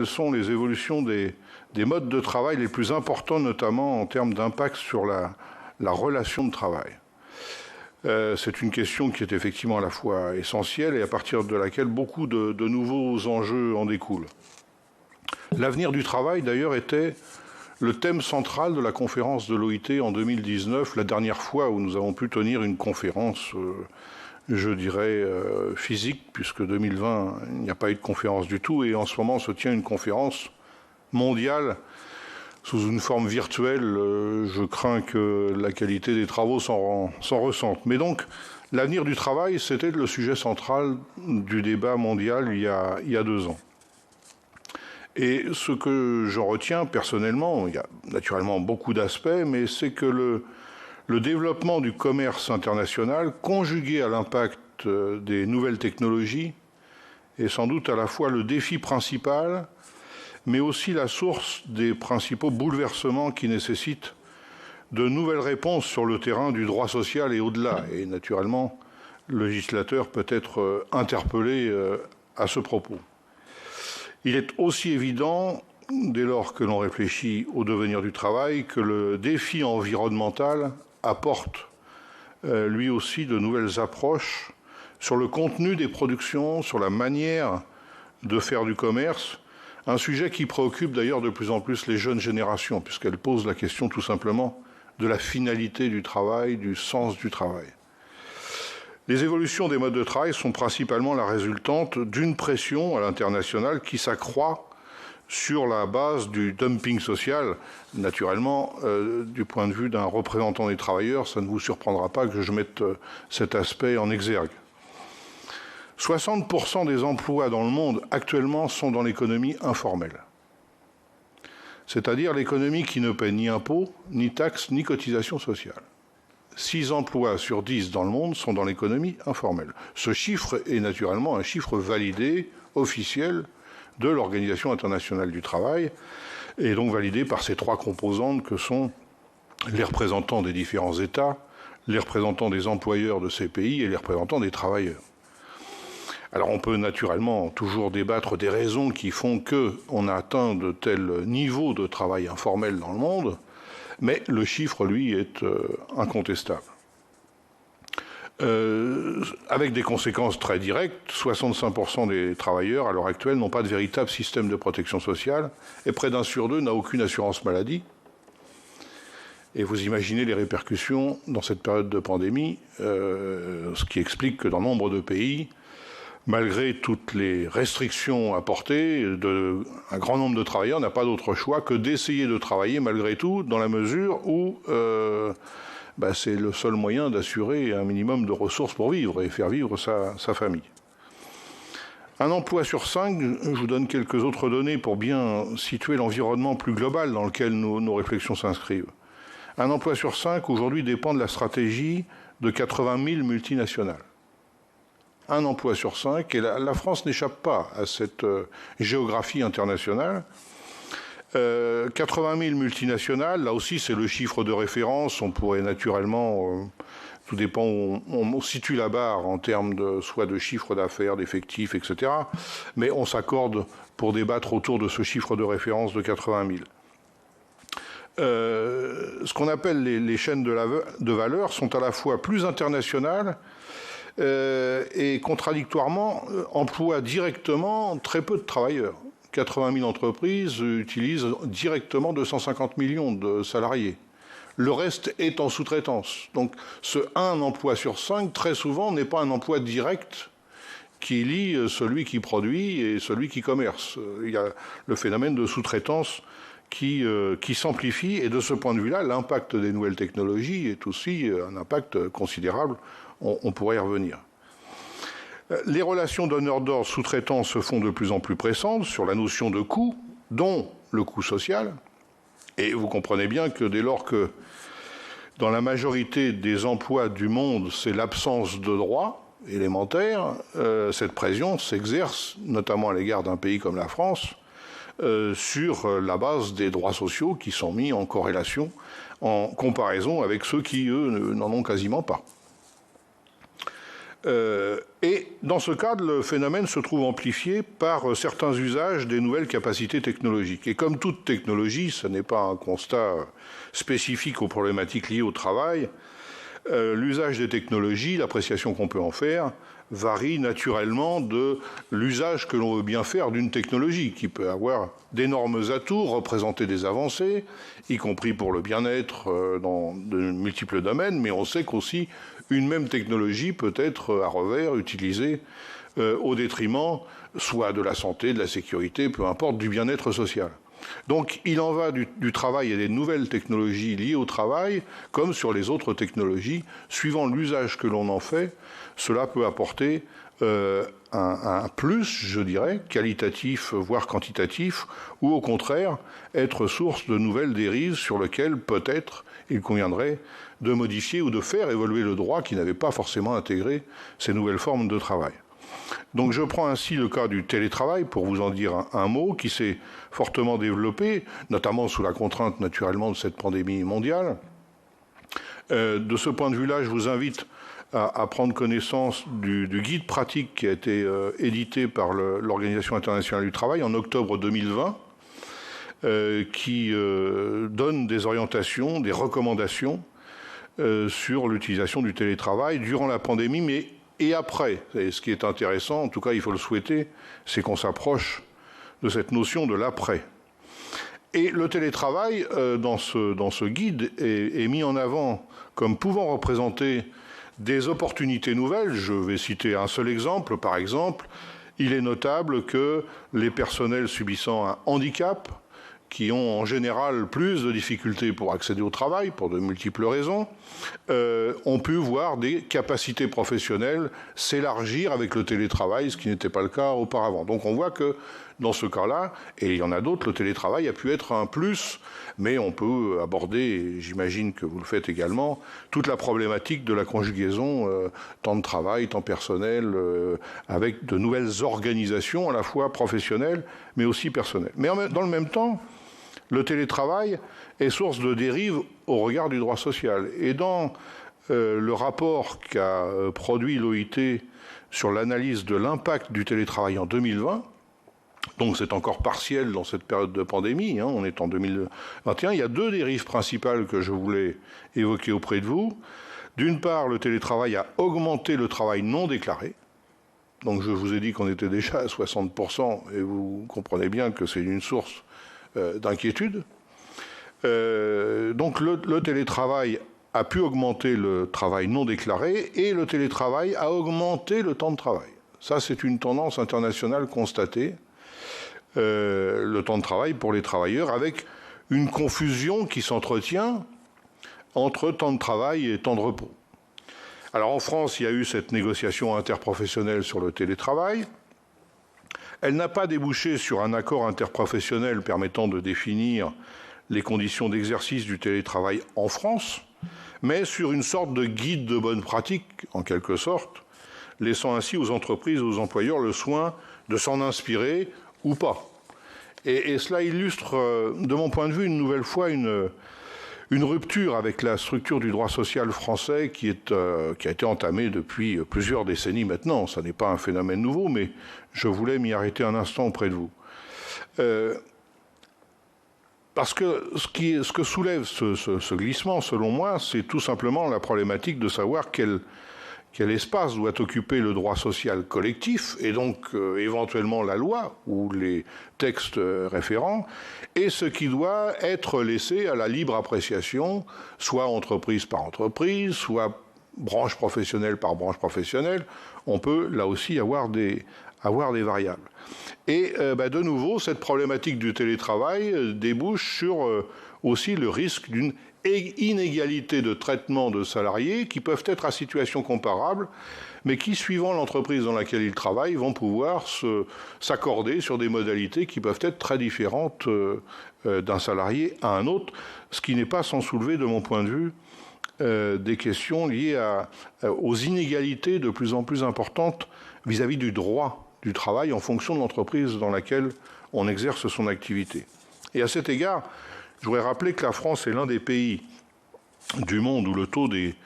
Quelles sont les évolutions des modes de travail les plus importants, notamment en termes d'impact sur la relation de travail? C'est une question qui est effectivement à la fois essentielle et à partir de laquelle beaucoup de nouveaux enjeux en découlent. L'avenir du travail, d'ailleurs, était le thème central de la conférence de l'OIT en 2019, la dernière fois où nous avons pu tenir une conférence, je dirais, physique, puisque 2020, il n'y a pas eu de conférence du tout, et en ce moment se tient une conférence mondiale sous une forme virtuelle. Je crains que la qualité des travaux s'en ressente. Mais donc, l'avenir du travail, c'était le sujet central du débat mondial il y a 2 ans. Et ce que j'en retiens personnellement, il y a naturellement beaucoup d'aspects, mais c'est que le développement du commerce international, conjugué à l'impact des nouvelles technologies, est sans doute à la fois le défi principal, mais aussi la source des principaux bouleversements qui nécessitent de nouvelles réponses sur le terrain du droit social et au-delà. Et naturellement, le législateur peut être interpellé à ce propos. Il est aussi évident, dès lors que l'on réfléchit au devenir du travail, que le défi environnemental apporte lui aussi de nouvelles approches sur le contenu des productions, sur la manière de faire du commerce, un sujet qui préoccupe d'ailleurs de plus en plus les jeunes générations, puisqu'elle pose la question tout simplement de la finalité du travail, du sens du travail. Les évolutions des modes de travail sont principalement la résultante d'une pression à l'international qui s'accroît sur la base du dumping social. Naturellement, du point de vue d'un représentant des travailleurs, ça ne vous surprendra pas que je mette cet aspect en exergue. 60% des emplois dans le monde actuellement sont dans l'économie informelle. C'est-à-dire l'économie qui ne paie ni impôts, ni taxes, ni cotisations sociales. 6 emplois sur 10 dans le monde sont dans l'économie informelle. Ce chiffre est naturellement un chiffre validé, officiel, de l'Organisation internationale du travail, et donc validé par ces 3 composantes que sont les représentants des différents États, les représentants des employeurs de ces pays et les représentants des travailleurs. Alors on peut naturellement toujours débattre des raisons qui font qu'on a atteint de tels niveaux de travail informel dans le monde, mais le chiffre, lui, est incontestable. Avec des conséquences très directes, 65% des travailleurs, à l'heure actuelle, n'ont pas de véritable système de protection sociale, et près d'1 sur 2 n'a aucune assurance maladie. Et vous imaginez les répercussions dans cette période de pandémie, ce qui explique que dans nombre de pays, malgré toutes les restrictions apportées, un grand nombre de travailleurs n'a pas d'autre choix que d'essayer de travailler malgré tout, dans la mesure où c'est le seul moyen d'assurer un minimum de ressources pour vivre et faire vivre sa famille. Un emploi sur 5, je vous donne quelques autres données pour bien situer l'environnement plus global dans lequel nos réflexions s'inscrivent. Un emploi sur 5, aujourd'hui, dépend de la stratégie de 80 000 multinationales. Un emploi sur 5, et la France n'échappe pas à cette géographie internationale. 80 000 multinationales, là aussi c'est le chiffre de référence, on pourrait naturellement, tout dépend où on situe la barre en termes soit de chiffre d'affaires, d'effectifs, etc. Mais on s'accorde pour débattre autour de ce chiffre de référence de 80 000. Ce qu'on appelle les chaînes de valeur sont à la fois plus internationales, et contradictoirement emploie directement très peu de travailleurs. 80 000 entreprises utilisent directement 250 millions de salariés. Le reste est en sous-traitance. Donc ce 1 emploi sur 5, très souvent, n'est pas un emploi direct qui lie celui qui produit et celui qui commerce. Il y a le phénomène de sous-traitance qui s'amplifie, et de ce point de vue-là, l'impact des nouvelles technologies est aussi un impact considérable. On pourrait y revenir. Les relations donneurs d'ordre sous-traitants se font de plus en plus pressantes sur la notion de coût, dont le coût social. Et vous comprenez bien que dès lors que, dans la majorité des emplois du monde, c'est l'absence de droits élémentaires, cette pression s'exerce, notamment à l'égard d'un pays comme la France, sur la base des droits sociaux qui sont mis en corrélation, en comparaison avec ceux qui, eux, n'en ont quasiment pas. Et dans ce cadre, le phénomène se trouve amplifié par certains usages des nouvelles capacités technologiques. Et comme toute technologie, ce n'est pas un constat spécifique aux problématiques liées au travail, l'usage des technologies, l'appréciation qu'on peut en faire, varie naturellement de l'usage que l'on veut bien faire d'une technologie, qui peut avoir d'énormes atouts, représenter des avancées, y compris pour le bien-être dans de multiples domaines, mais on sait qu'aussi une même technologie peut être à revers utilisée au détriment soit de la santé, de la sécurité, peu importe, du bien-être social. Donc il en va du travail et des nouvelles technologies liées au travail, comme sur les autres technologies, suivant l'usage que l'on en fait, cela peut apporter un plus, je dirais, qualitatif, voire quantitatif, ou au contraire, être source de nouvelles dérives sur lesquelles peut-être il conviendrait de modifier ou de faire évoluer le droit qui n'avait pas forcément intégré ces nouvelles formes de travail. Donc je prends ainsi le cas du télétravail pour vous en dire un mot qui s'est fortement développé, notamment sous la contrainte naturellement de cette pandémie mondiale. De ce point de vue-là, je vous invite à prendre connaissance du guide pratique qui a été édité par l'Organisation internationale du travail en octobre 2020, qui donne des orientations, des recommandations sur l'utilisation du télétravail durant la pandémie, mais et après. Et ce qui est intéressant, en tout cas il faut le souhaiter, c'est qu'on s'approche de cette notion de l'après. Et le télétravail, dans ce guide, est mis en avant comme pouvant représenter des opportunités nouvelles. Je vais citer un seul exemple. Par exemple, il est notable que les personnels subissant un handicap, qui ont en général plus de difficultés pour accéder au travail, pour de multiples raisons, ont pu voir des capacités professionnelles s'élargir avec le télétravail, ce qui n'était pas le cas auparavant. Donc on voit que dans ce cas-là, et il y en a d'autres, le télétravail a pu être un plus, mais on peut aborder, et j'imagine que vous le faites également, toute la problématique de la conjugaison temps de travail, temps personnel, avec de nouvelles organisations à la fois professionnelles, mais aussi personnelles. Mais dans le même temps, le télétravail est source de dérives au regard du droit social. Et dans le rapport qu'a produit l'OIT sur l'analyse de l'impact du télétravail en 2020, donc c'est encore partiel dans cette période de pandémie, on est en 2021, il y a deux dérives principales que je voulais évoquer auprès de vous. D'une part, le télétravail a augmenté le travail non déclaré. Donc je vous ai dit qu'on était déjà à 60%, et vous comprenez bien que c'est une source d'inquiétude. Donc le télétravail a pu augmenter le travail non déclaré et le télétravail a augmenté le temps de travail. Ça, c'est une tendance internationale constatée. Le temps de travail pour les travailleurs avec une confusion qui s'entretient entre temps de travail et temps de repos. Alors en France, il y a eu cette négociation interprofessionnelle sur le télétravail. Elle n'a pas débouché sur un accord interprofessionnel permettant de définir les conditions d'exercice du télétravail en France, mais sur une sorte de guide de bonne pratique, en quelque sorte, laissant ainsi aux entreprises et aux employeurs le soin de s'en inspirer ou pas. Et cela illustre, de mon point de vue, une nouvelle fois une rupture avec la structure du droit social français qui a été entamée depuis plusieurs décennies maintenant. Ça n'est pas un phénomène nouveau, mais je voulais m'y arrêter un instant auprès de vous. Parce que ce que soulève ce glissement, selon moi, c'est tout simplement la problématique de savoir quel espace doit occuper le droit social collectif, et donc éventuellement la loi ou les textes référents, et ce qui doit être laissé à la libre appréciation, soit entreprise par entreprise, soit branche professionnelle par branche professionnelle. On peut là aussi avoir des variables. Et de nouveau, cette problématique du télétravail débouche sur aussi le risque d'une inégalité de traitement de salariés qui peuvent être à situation comparable, mais qui, suivant l'entreprise dans laquelle ils travaillent, vont pouvoir s'accorder sur des modalités qui peuvent être très différentes d'un salarié à un autre, ce qui n'est pas sans soulever, de mon point de vue, des questions liées aux inégalités de plus en plus importantes vis-à-vis du droit du travail en fonction de l'entreprise dans laquelle on exerce son activité. Et à cet égard, je voudrais rappeler que la France est l'un des pays du monde où le taux des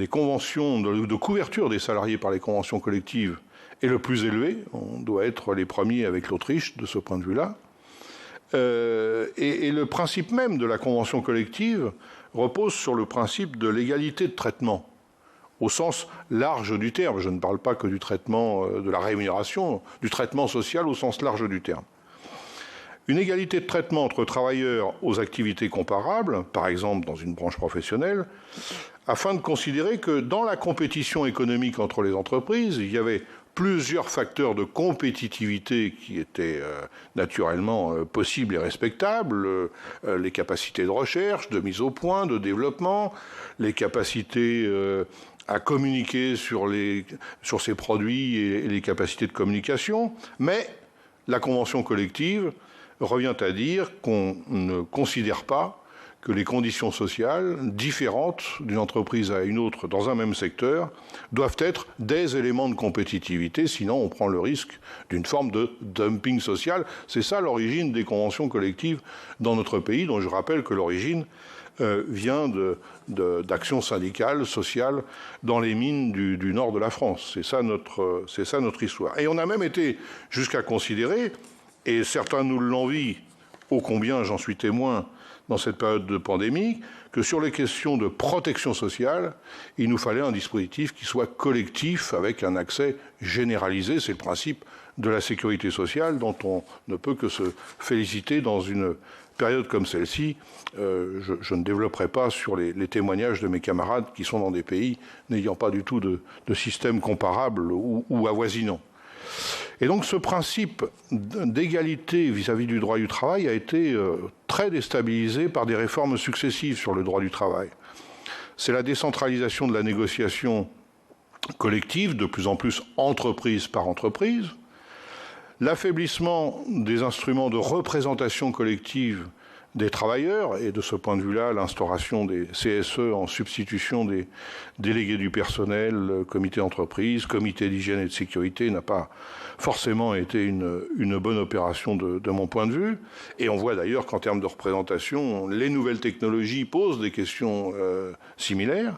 conventions, de couverture des salariés par les conventions collectives est le plus élevé. On doit être les premiers avec l'Autriche de ce point de vue-là. Et le principe même de la convention collective repose sur le principe de l'égalité de traitement, au sens large du terme. Je ne parle pas que du traitement de la rémunération, du traitement social au sens large du terme. Une égalité de traitement entre travailleurs aux activités comparables, par exemple dans une branche professionnelle, afin de considérer que dans la compétition économique entre les entreprises, il y avait plusieurs facteurs de compétitivité qui étaient naturellement possibles et respectables, les capacités de recherche, de mise au point, de développement, les capacités à communiquer sur ces produits et les capacités de communication, mais la convention collective revient à dire qu'on ne considère pas que les conditions sociales différentes d'une entreprise à une autre dans un même secteur doivent être des éléments de compétitivité, sinon on prend le risque d'une forme de dumping social. C'est ça l'origine des conventions collectives dans notre pays, dont je rappelle que l'origine vient d'actions syndicales, sociales, dans les mines du nord de la France. C'est ça notre histoire. Et on a même été jusqu'à considérer, et certains nous l'envient, ô combien j'en suis témoin dans cette période de pandémie, que sur les questions de protection sociale, il nous fallait un dispositif qui soit collectif, avec un accès généralisé. C'est le principe de la sécurité sociale, dont on ne peut que se féliciter dans une période comme celle-ci. Je ne développerai pas sur les témoignages de mes camarades qui sont dans des pays n'ayant pas du tout de système comparable ou avoisinant. Et donc ce principe d'égalité vis-à-vis du droit du travail a été très déstabilisé par des réformes successives sur le droit du travail. C'est la décentralisation de la négociation collective, de plus en plus entreprise par entreprise, l'affaiblissement des instruments de représentation collective des travailleurs, et de ce point de vue-là, l'instauration des CSE en substitution des délégués du personnel, comité d'entreprise, comité d'hygiène et de sécurité n'a pas forcément été une bonne opération de mon point de vue. Et on voit d'ailleurs qu'en termes de représentation, les nouvelles technologies posent des questions similaires.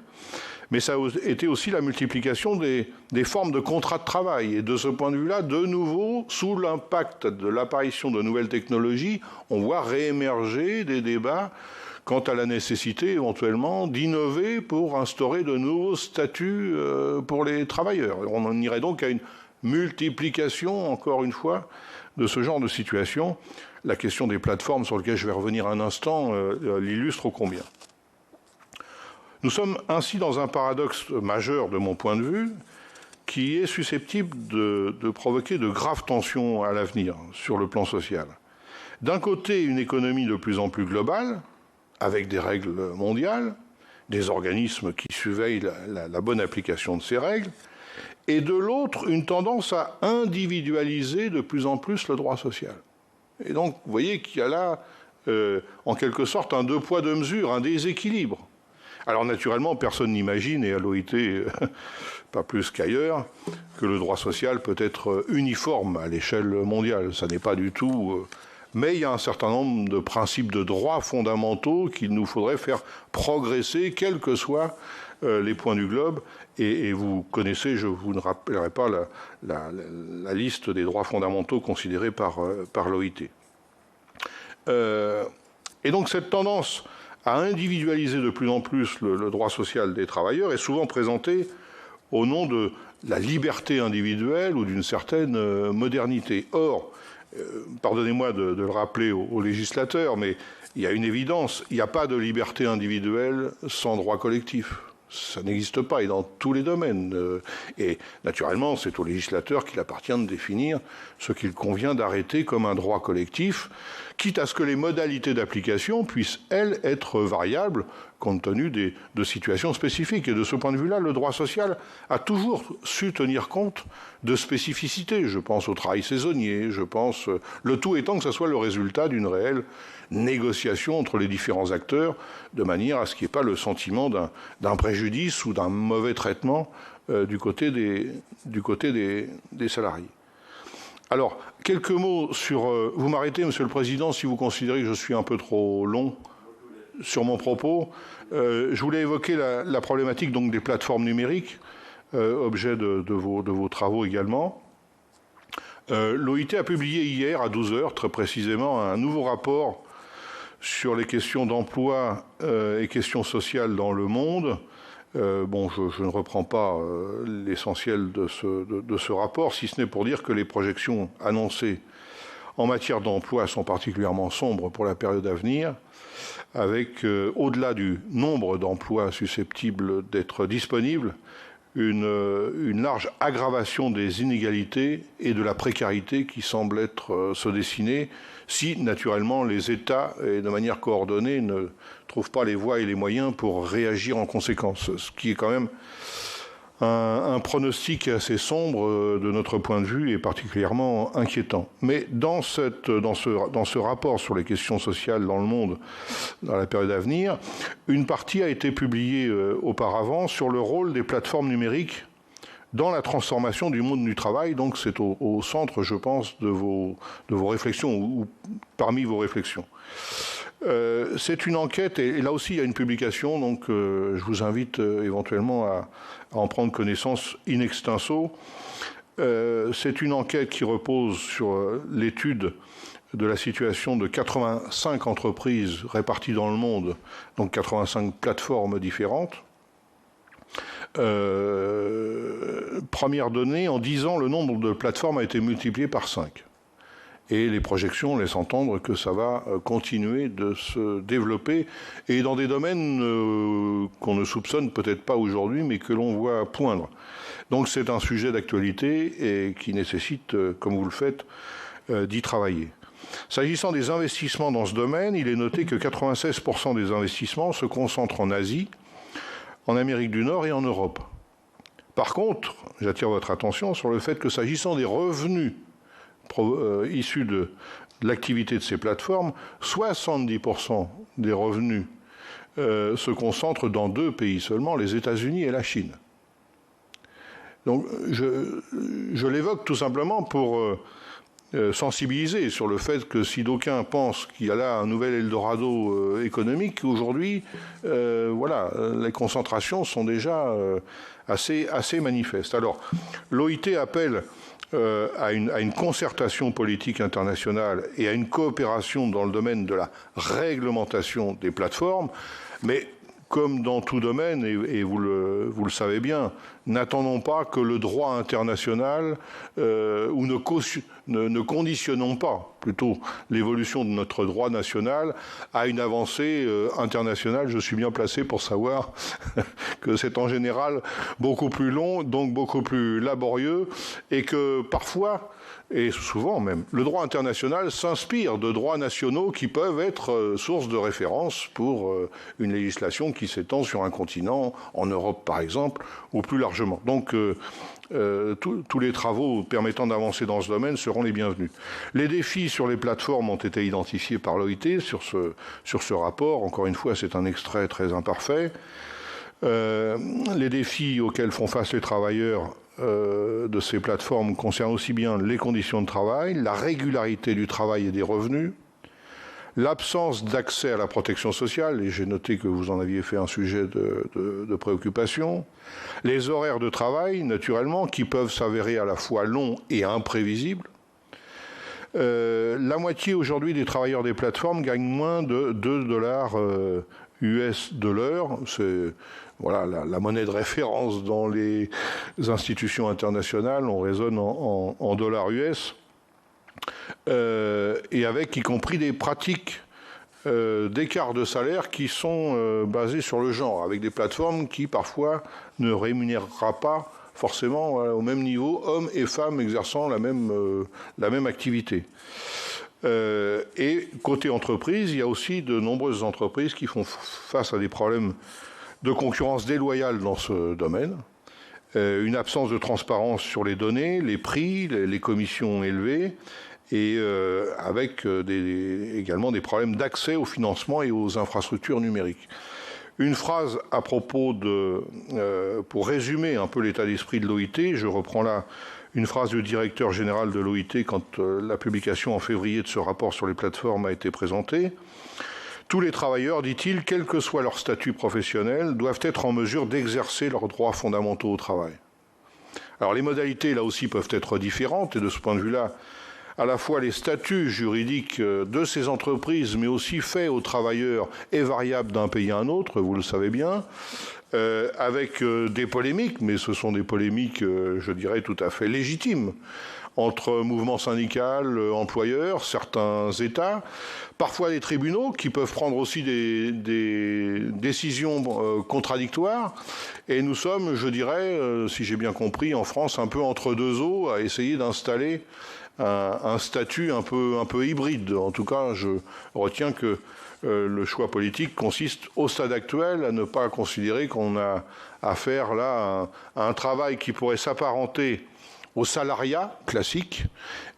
Mais ça a été aussi la multiplication des formes de contrats de travail. Et de ce point de vue-là, de nouveau, sous l'impact de l'apparition de nouvelles technologies, on voit réémerger des débats quant à la nécessité éventuellement d'innover pour instaurer de nouveaux statuts pour les travailleurs. On en irait donc à une multiplication, encore une fois, de ce genre de situation. La question des plateformes, sur lesquelles je vais revenir un instant, l'illustre ô combien. Nous sommes ainsi dans un paradoxe majeur de mon point de vue qui est susceptible de provoquer de graves tensions à l'avenir sur le plan social. D'un côté, une économie de plus en plus globale, avec des règles mondiales, des organismes qui surveillent la bonne application de ces règles, et de l'autre, une tendance à individualiser de plus en plus le droit social. Et donc, vous voyez qu'il y a là, en quelque sorte, un deux poids, deux mesures, un déséquilibre. Alors naturellement, personne n'imagine, et à l'OIT, pas plus qu'ailleurs, que le droit social peut être uniforme à l'échelle mondiale. Ça n'est pas du tout... Mais il y a un certain nombre de principes de droits fondamentaux qu'il nous faudrait faire progresser, quels que soient les points du globe. Et vous connaissez, je vous ne rappellerai pas la liste des droits fondamentaux considérés par l'OIT. Et donc cette tendance à individualiser de plus en plus le droit social des travailleurs est souvent présentée au nom de la liberté individuelle ou d'une certaine modernité. Or, pardonnez-moi de le rappeler aux législateurs, mais il y a une évidence, il n'y a pas de liberté individuelle sans droit collectif. Ça n'existe pas, et dans tous les domaines. Et naturellement, c'est aux législateurs qu'il appartient de définir ce qu'il convient d'arrêter comme un droit collectif, quitte à ce que les modalités d'application puissent, elles, être variables compte tenu de situations spécifiques. Et de ce point de vue-là, le droit social a toujours su tenir compte de spécificités. Je pense au travail saisonnier, je pense... Le tout étant que ce soit le résultat d'une réelle négociation entre les différents acteurs, de manière à ce qu'il n'y ait pas le sentiment d'un préjudice ou d'un mauvais traitement du côté des salariés. Alors, quelques mots sur... vous m'arrêtez, Monsieur le Président, si vous considérez que je suis un peu trop long. sur mon propos, je voulais évoquer la problématique donc, des plateformes numériques, objet de vos travaux également. L'OIT a publié hier à 12 h, très précisément, un nouveau rapport sur les questions d'emploi et questions sociales dans le monde. Bon, je ne reprends pas l'essentiel de ce rapport, si ce n'est pour dire que les projections annoncées en matière d'emploi sont particulièrement sombres pour la période à venir, avec, au-delà du nombre d'emplois susceptibles d'être disponibles, une large aggravation des inégalités et de la précarité qui semble se dessiner si, naturellement, les États, et de manière coordonnée, ne trouvent pas les voies et les moyens pour réagir en conséquence. Ce qui est quand même un pronostic assez sombre de notre point de vue et particulièrement inquiétant. Mais dans ce rapport sur les questions sociales dans le monde dans la période à venir, une partie a été publiée auparavant sur le rôle des plateformes numériques dans la transformation du monde du travail. Donc c'est au centre, je pense, de vos réflexions ou parmi vos réflexions. C'est une enquête, et là aussi il y a une publication, donc je vous invite éventuellement à en prendre connaissance in extenso. C'est une enquête qui repose sur l'étude de la situation de 85 entreprises réparties dans le monde, donc 85 plateformes différentes. Première donnée, en 10 ans, le nombre de plateformes a été multiplié par 5. Et les projections laissent entendre que ça va continuer de se développer, et dans des domaines qu'on ne soupçonne peut-être pas aujourd'hui, mais que l'on voit poindre. Donc c'est un sujet d'actualité et qui nécessite, comme vous le faites, d'y travailler. S'agissant des investissements dans ce domaine, il est noté que 96% des investissements se concentrent en Asie, en Amérique du Nord et en Europe. Par contre, j'attire votre attention sur le fait que s'agissant des revenus issus de l'activité de ces plateformes, 70% des revenus se concentrent dans 2 pays seulement, les États-Unis et la Chine. Donc je l'évoque tout simplement pour sensibiliser sur le fait que si d'aucuns pensent qu'il y a là un nouvel Eldorado économique, aujourd'hui, voilà, les concentrations sont déjà assez manifestes. Alors, l'OIT appelle à une concertation politique internationale et à une coopération dans le domaine de la réglementation des plateformes, mais comme dans tout domaine, et vous le savez bien, n'attendons pas que le droit international, ou ne conditionnons pas plutôt l'évolution de notre droit national à une avancée internationale. Je suis bien placé pour savoir que c'est en général beaucoup plus long, donc beaucoup plus laborieux, et que parfois, et souvent même, le droit international s'inspire de droits nationaux qui peuvent être source de référence pour une législation qui s'étend sur un continent, en Europe par exemple, ou plus largement. Donc tous les travaux permettant d'avancer dans ce domaine seront les bienvenus. Les défis sur les plateformes ont été identifiés par l'OIT sur ce rapport. Encore une fois, c'est un extrait très imparfait. Les défis auxquels font face les travailleurs de ces plateformes concernent aussi bien les conditions de travail, la régularité du travail et des revenus, l'absence d'accès à la protection sociale, et j'ai noté que vous en aviez fait un sujet de préoccupation, les horaires de travail, naturellement, qui peuvent s'avérer à la fois longs et imprévisibles. La moitié aujourd'hui des travailleurs des plateformes gagnent moins de 2 $ US de l'heure. C'est voilà, la monnaie de référence dans les institutions internationales. On raisonne en dollars US. Et avec y compris des pratiques d'écart de salaire qui sont basées sur le genre, avec des plateformes qui parfois ne rémunérera pas forcément au même niveau hommes et femmes exerçant la même activité. Et côté entreprise, il y a aussi de nombreuses entreprises qui font face à des problèmes de concurrence déloyale dans ce domaine, une absence de transparence sur les données, les prix, les commissions élevées, et avec également des problèmes d'accès au financement et aux infrastructures numériques. Une phrase à propos pour résumer un peu l'état d'esprit de l'OIT, je reprends là une phrase du directeur général de l'OIT quand la publication en février de ce rapport sur les plateformes a été présentée. Tous les travailleurs, dit-il, quel que soit leur statut professionnel, doivent être en mesure d'exercer leurs droits fondamentaux au travail. Alors les modalités, là aussi, peuvent être différentes, et de ce point de vue-là, à la fois les statuts juridiques de ces entreprises, mais aussi faits aux travailleurs, est variable d'un pays à un autre, vous le savez bien, avec des polémiques, mais ce sont des polémiques, je dirais, tout à fait légitimes, entre mouvements syndicaux, employeurs, certains États, parfois des tribunaux qui peuvent prendre aussi des décisions contradictoires. Et nous sommes, je dirais, si j'ai bien compris, en France, un peu entre deux eaux, à essayer d'installer un statut un peu hybride. En tout cas, je retiens que le choix politique consiste, au stade actuel, à ne pas considérer qu'on a affaire là à un travail qui pourrait s'apparenter au salariat classique,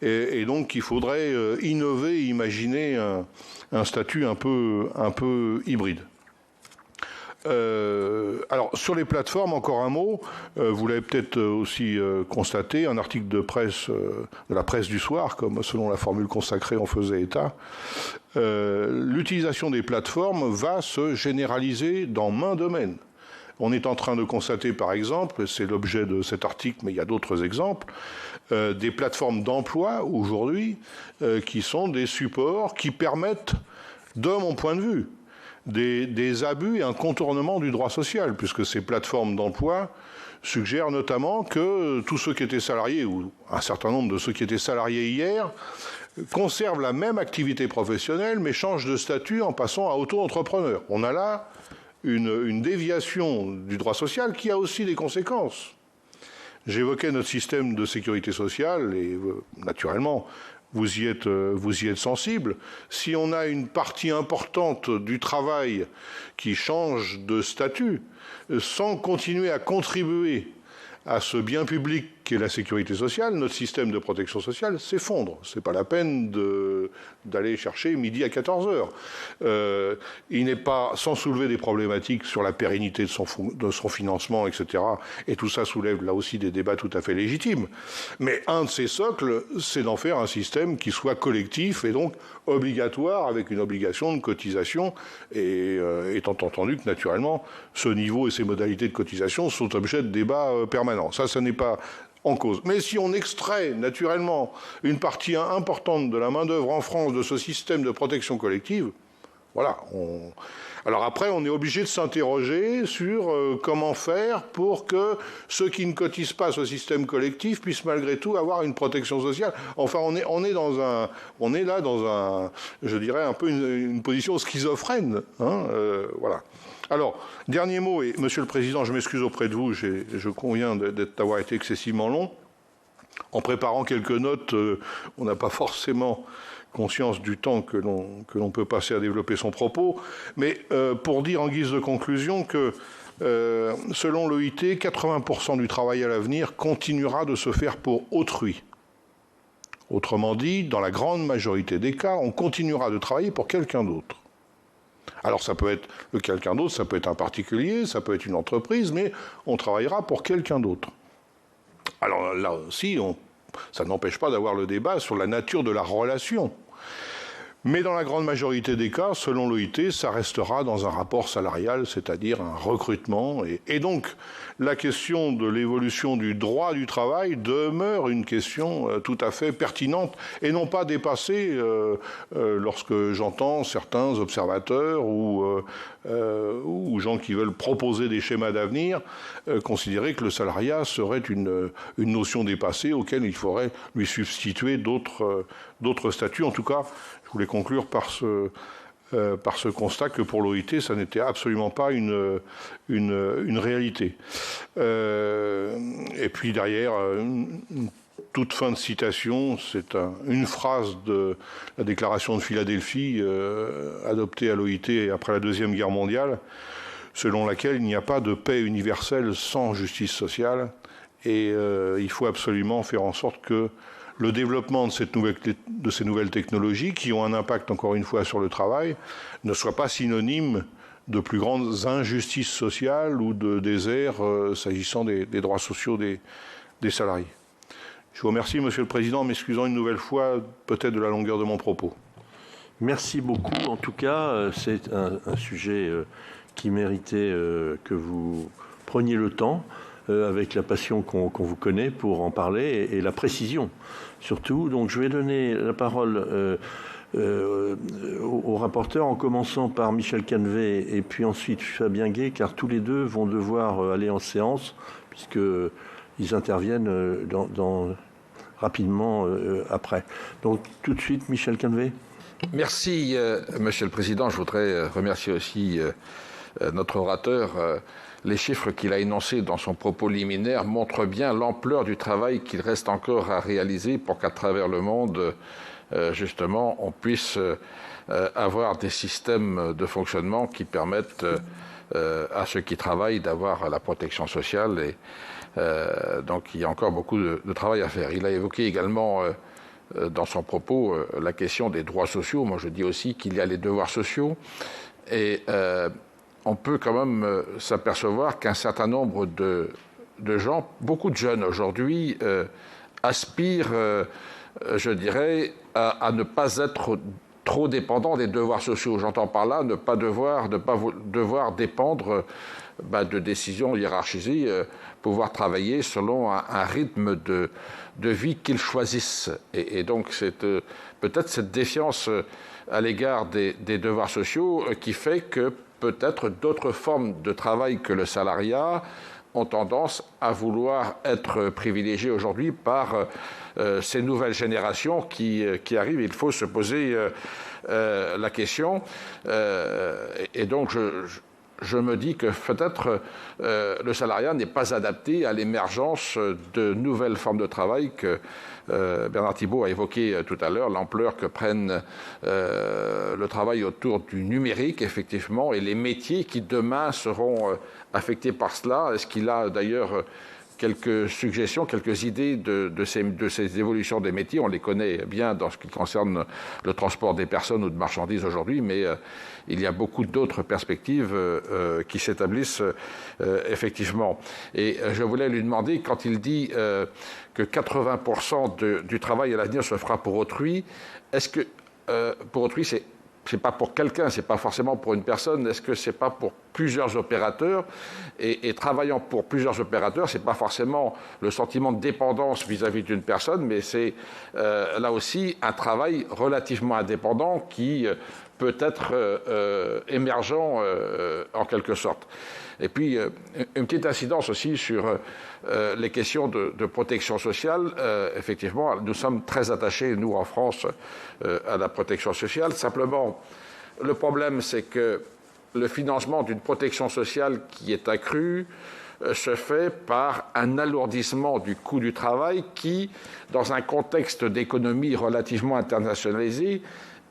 et donc qu'il faudrait innover, imaginer un statut un peu hybride. Alors, sur les plateformes, encore un mot, vous l'avez peut-être aussi constaté, un article de presse, de la presse du soir, comme selon la formule consacrée on faisait état, l'utilisation des plateformes va se généraliser dans maints domaines. On est en train de constater, par exemple, c'est l'objet de cet article, mais il y a d'autres exemples, des plateformes d'emploi aujourd'hui qui sont des supports qui permettent, de mon point de vue, des abus et un contournement du droit social, puisque ces plateformes d'emploi suggèrent notamment que tous ceux qui étaient salariés, ou un certain nombre de ceux qui étaient salariés hier, conservent la même activité professionnelle, mais changent de statut en passant à auto-entrepreneur. On a là une déviation du droit social qui a aussi des conséquences. J'évoquais notre système de sécurité sociale, et naturellement, vous y êtes sensible. Si on a une partie importante du travail qui change de statut, sans continuer à contribuer à ce bien public qu'est la sécurité sociale, notre système de protection sociale s'effondre. Ce n'est pas la peine d'aller chercher midi à 14 heures. Il n'est pas sans soulever des problématiques sur la pérennité de son financement, etc. Et tout ça soulève là aussi des débats tout à fait légitimes. Mais un de ces socles, c'est d'en faire un système qui soit collectif et donc obligatoire, avec une obligation de cotisation, et étant entendu que naturellement, ce niveau et ces modalités de cotisation sont objets de débats permanents. Ça n'est pas en cause. Mais si on extrait naturellement une partie importante de la main-d'œuvre en France de ce système de protection collective, voilà. Alors après, on est obligé de s'interroger sur comment faire pour que ceux qui ne cotisent pas à ce système collectif puissent malgré tout avoir une protection sociale. Enfin, on est là dans je dirais un peu une position schizophrène. Hein, voilà. Alors, dernier mot, et Monsieur le Président, je m'excuse auprès de vous, je conviens d'avoir été excessivement long. En préparant quelques notes, on n'a pas forcément conscience du temps que l'on peut passer à développer son propos, mais pour dire en guise de conclusion que, selon l'OIT, 80% du travail à l'avenir continuera de se faire pour autrui. Autrement dit, dans la grande majorité des cas, on continuera de travailler pour quelqu'un d'autre. Alors ça peut être le quelqu'un d'autre, ça peut être un particulier, ça peut être une entreprise, mais on travaillera pour quelqu'un d'autre. Alors là aussi, ça n'empêche pas d'avoir le débat sur la nature de la relation. Mais dans la grande majorité des cas, selon l'OIT, ça restera dans un rapport salarial, c'est-à-dire un recrutement. Et donc, la question de l'évolution du droit du travail demeure une question tout à fait pertinente et non pas dépassée lorsque j'entends certains observateurs ou gens qui veulent proposer des schémas d'avenir considérer que le salariat serait une notion dépassée auquel il faudrait lui substituer d'autres statuts. En tout cas, je voulais conclure par ce constat que pour l'OIT, ça n'était absolument pas une réalité. Et puis derrière, une toute fin de citation, c'est une phrase de la déclaration de Philadelphie adoptée à l'OIT après la Deuxième Guerre mondiale, selon laquelle il n'y a pas de paix universelle sans justice sociale, et il faut absolument faire en sorte que le développement de ces nouvelles technologies, qui ont un impact, encore une fois, sur le travail, ne soit pas synonyme de plus grandes injustices sociales ou de désert s'agissant des droits sociaux des salariés. Je vous remercie, Monsieur le Président, m'excusant une nouvelle fois peut-être de la longueur de mon propos. Merci beaucoup. En tout cas, c'est un sujet qui méritait que vous preniez le temps, avec la passion qu'on vous connaît, pour en parler, et la précision surtout. Donc je vais donner la parole au rapporteur, en commençant par Michel Cannevet et puis ensuite Fabien Gay, car tous les deux vont devoir aller en séance, puisqu'ils interviennent rapidement après. Donc tout de suite, Michel Cannevet. Merci, Monsieur le Président. Je voudrais remercier aussi notre orateur. Les chiffres qu'il a énoncés dans son propos liminaire montrent bien l'ampleur du travail qu'il reste encore à réaliser pour qu'à travers le monde, justement, on puisse avoir des systèmes de fonctionnement qui permettent à ceux qui travaillent d'avoir la protection sociale. Et donc, il y a encore beaucoup de travail à faire. Il a évoqué également dans son propos la question des droits sociaux. Moi, je dis aussi qu'il y a les devoirs sociaux. Et on peut quand même s'apercevoir qu'un certain nombre de gens, beaucoup de jeunes aujourd'hui, aspirent, je dirais, à ne pas être trop dépendants des devoirs sociaux. J'entends par là ne pas devoir dépendre de décisions hiérarchisées, pouvoir travailler selon un rythme de vie qu'ils choisissent. Et donc c'est peut-être cette défiance à l'égard des devoirs sociaux qui fait que peut-être d'autres formes de travail que le salariat ont tendance à vouloir être privilégiées aujourd'hui par ces nouvelles générations qui arrivent. Il faut se poser la question. Et donc je me dis que peut-être le salariat n'est pas adapté à l'émergence de nouvelles formes de travail que Bernard Thibault a évoqué tout à l'heure, l'ampleur que prennent le travail autour du numérique, effectivement, et les métiers qui demain seront affectés par cela. Est-ce qu'il a d'ailleurs quelques suggestions, quelques idées de ces évolutions des métiers? On les connaît bien dans ce qui concerne le transport des personnes ou de marchandises aujourd'hui, mais il y a beaucoup d'autres perspectives qui s'établissent effectivement. Et je voulais lui demander, quand il dit que 80% du travail à l'avenir se fera pour autrui, est-ce que pour autrui, c'est pas pour quelqu'un, c'est pas forcément pour une personne. Est-ce que c'est pas pour plusieurs opérateurs et travaillant pour plusieurs opérateurs, c'est pas forcément le sentiment de dépendance vis-à-vis d'une personne, mais c'est là aussi un travail relativement indépendant qui peut être émergent en quelque sorte. Et puis, une petite incidence aussi sur les questions de protection sociale. Effectivement, nous sommes très attachés, nous, en France, à la protection sociale. Simplement, le problème, c'est que le financement d'une protection sociale qui est accrue se fait par un alourdissement du coût du travail qui, dans un contexte d'économie relativement internationalisée,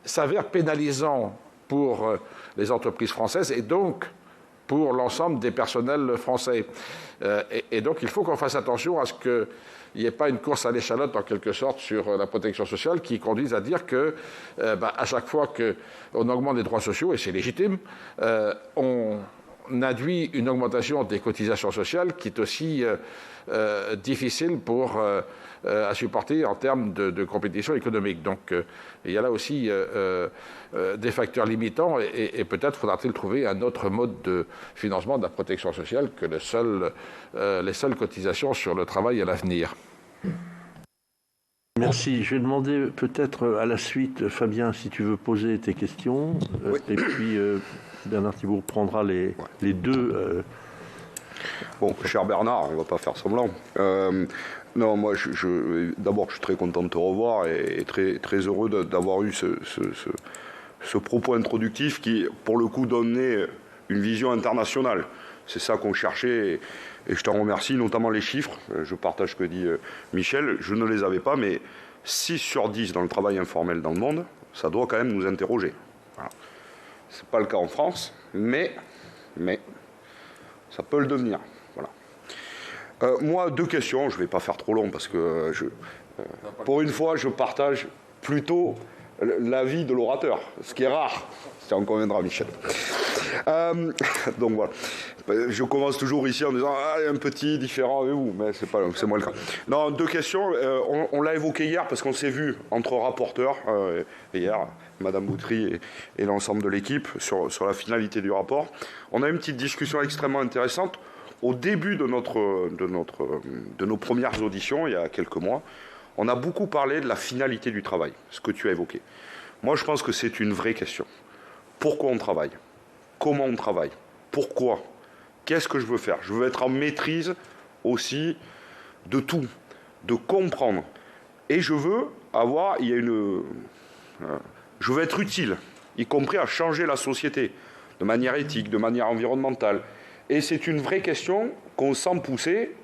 s'avère pénalisant pour les entreprises françaises et donc pour l'ensemble des personnels français. Et donc il faut qu'on fasse attention à ce qu'il n'y ait pas une course à l'échalote en quelque sorte sur la protection sociale qui conduise à dire que à chaque fois qu'on augmente les droits sociaux, et c'est légitime, on induit une augmentation des cotisations sociales qui est aussi difficile à supporter en termes de compétition économique. Donc il y a là aussi des facteurs limitants et peut-être faudra-t-il trouver un autre mode de financement de la protection sociale que les seules cotisations sur le travail à l'avenir. Merci. Je vais demander peut-être à la suite, Fabien, si tu veux poser tes questions. Oui. Et puis Bernard Thibault prendra les deux. Bon, cher Bernard, on ne va pas faire semblant. Non, moi, d'abord, je suis très content de te revoir et très, très heureux d'avoir eu ce propos introductif qui, pour le coup, donnait une vision internationale. C'est ça qu'on cherchait et je te remercie, notamment les chiffres. Je partage ce que dit Michel. Je ne les avais pas, mais 6 sur 10 dans le travail informel dans le monde, ça doit quand même nous interroger. Voilà. Ce n'est pas le cas en France, mais ça peut le devenir. Voilà. Moi, 2 questions. Je ne vais pas faire trop long parce que, pour une fois, je partage plutôt l'avis de l'orateur, ce qui est rare, si on conviendra, Michel. Donc voilà. Je commence toujours ici en disant un petit différent avec vous, mais c'est moins le cas. Non, deux questions. On l'a évoqué hier parce qu'on s'est vu entre rapporteurs hier, Madame Boutry et l'ensemble de l'équipe sur la finalité du rapport. On a eu une petite discussion extrêmement intéressante au début de nos premières auditions il y a quelques mois. On a beaucoup parlé de la finalité du travail, ce que tu as évoqué. Moi, je pense que c'est une vraie question. Pourquoi on travaille ? Comment on travaille ? Pourquoi ? Qu'est-ce que je veux faire ? Je veux être en maîtrise aussi de tout, de comprendre. Et je veux je veux être utile, y compris à changer la société, de manière éthique, de manière environnementale. Et c'est une vraie question qu'on sent pousser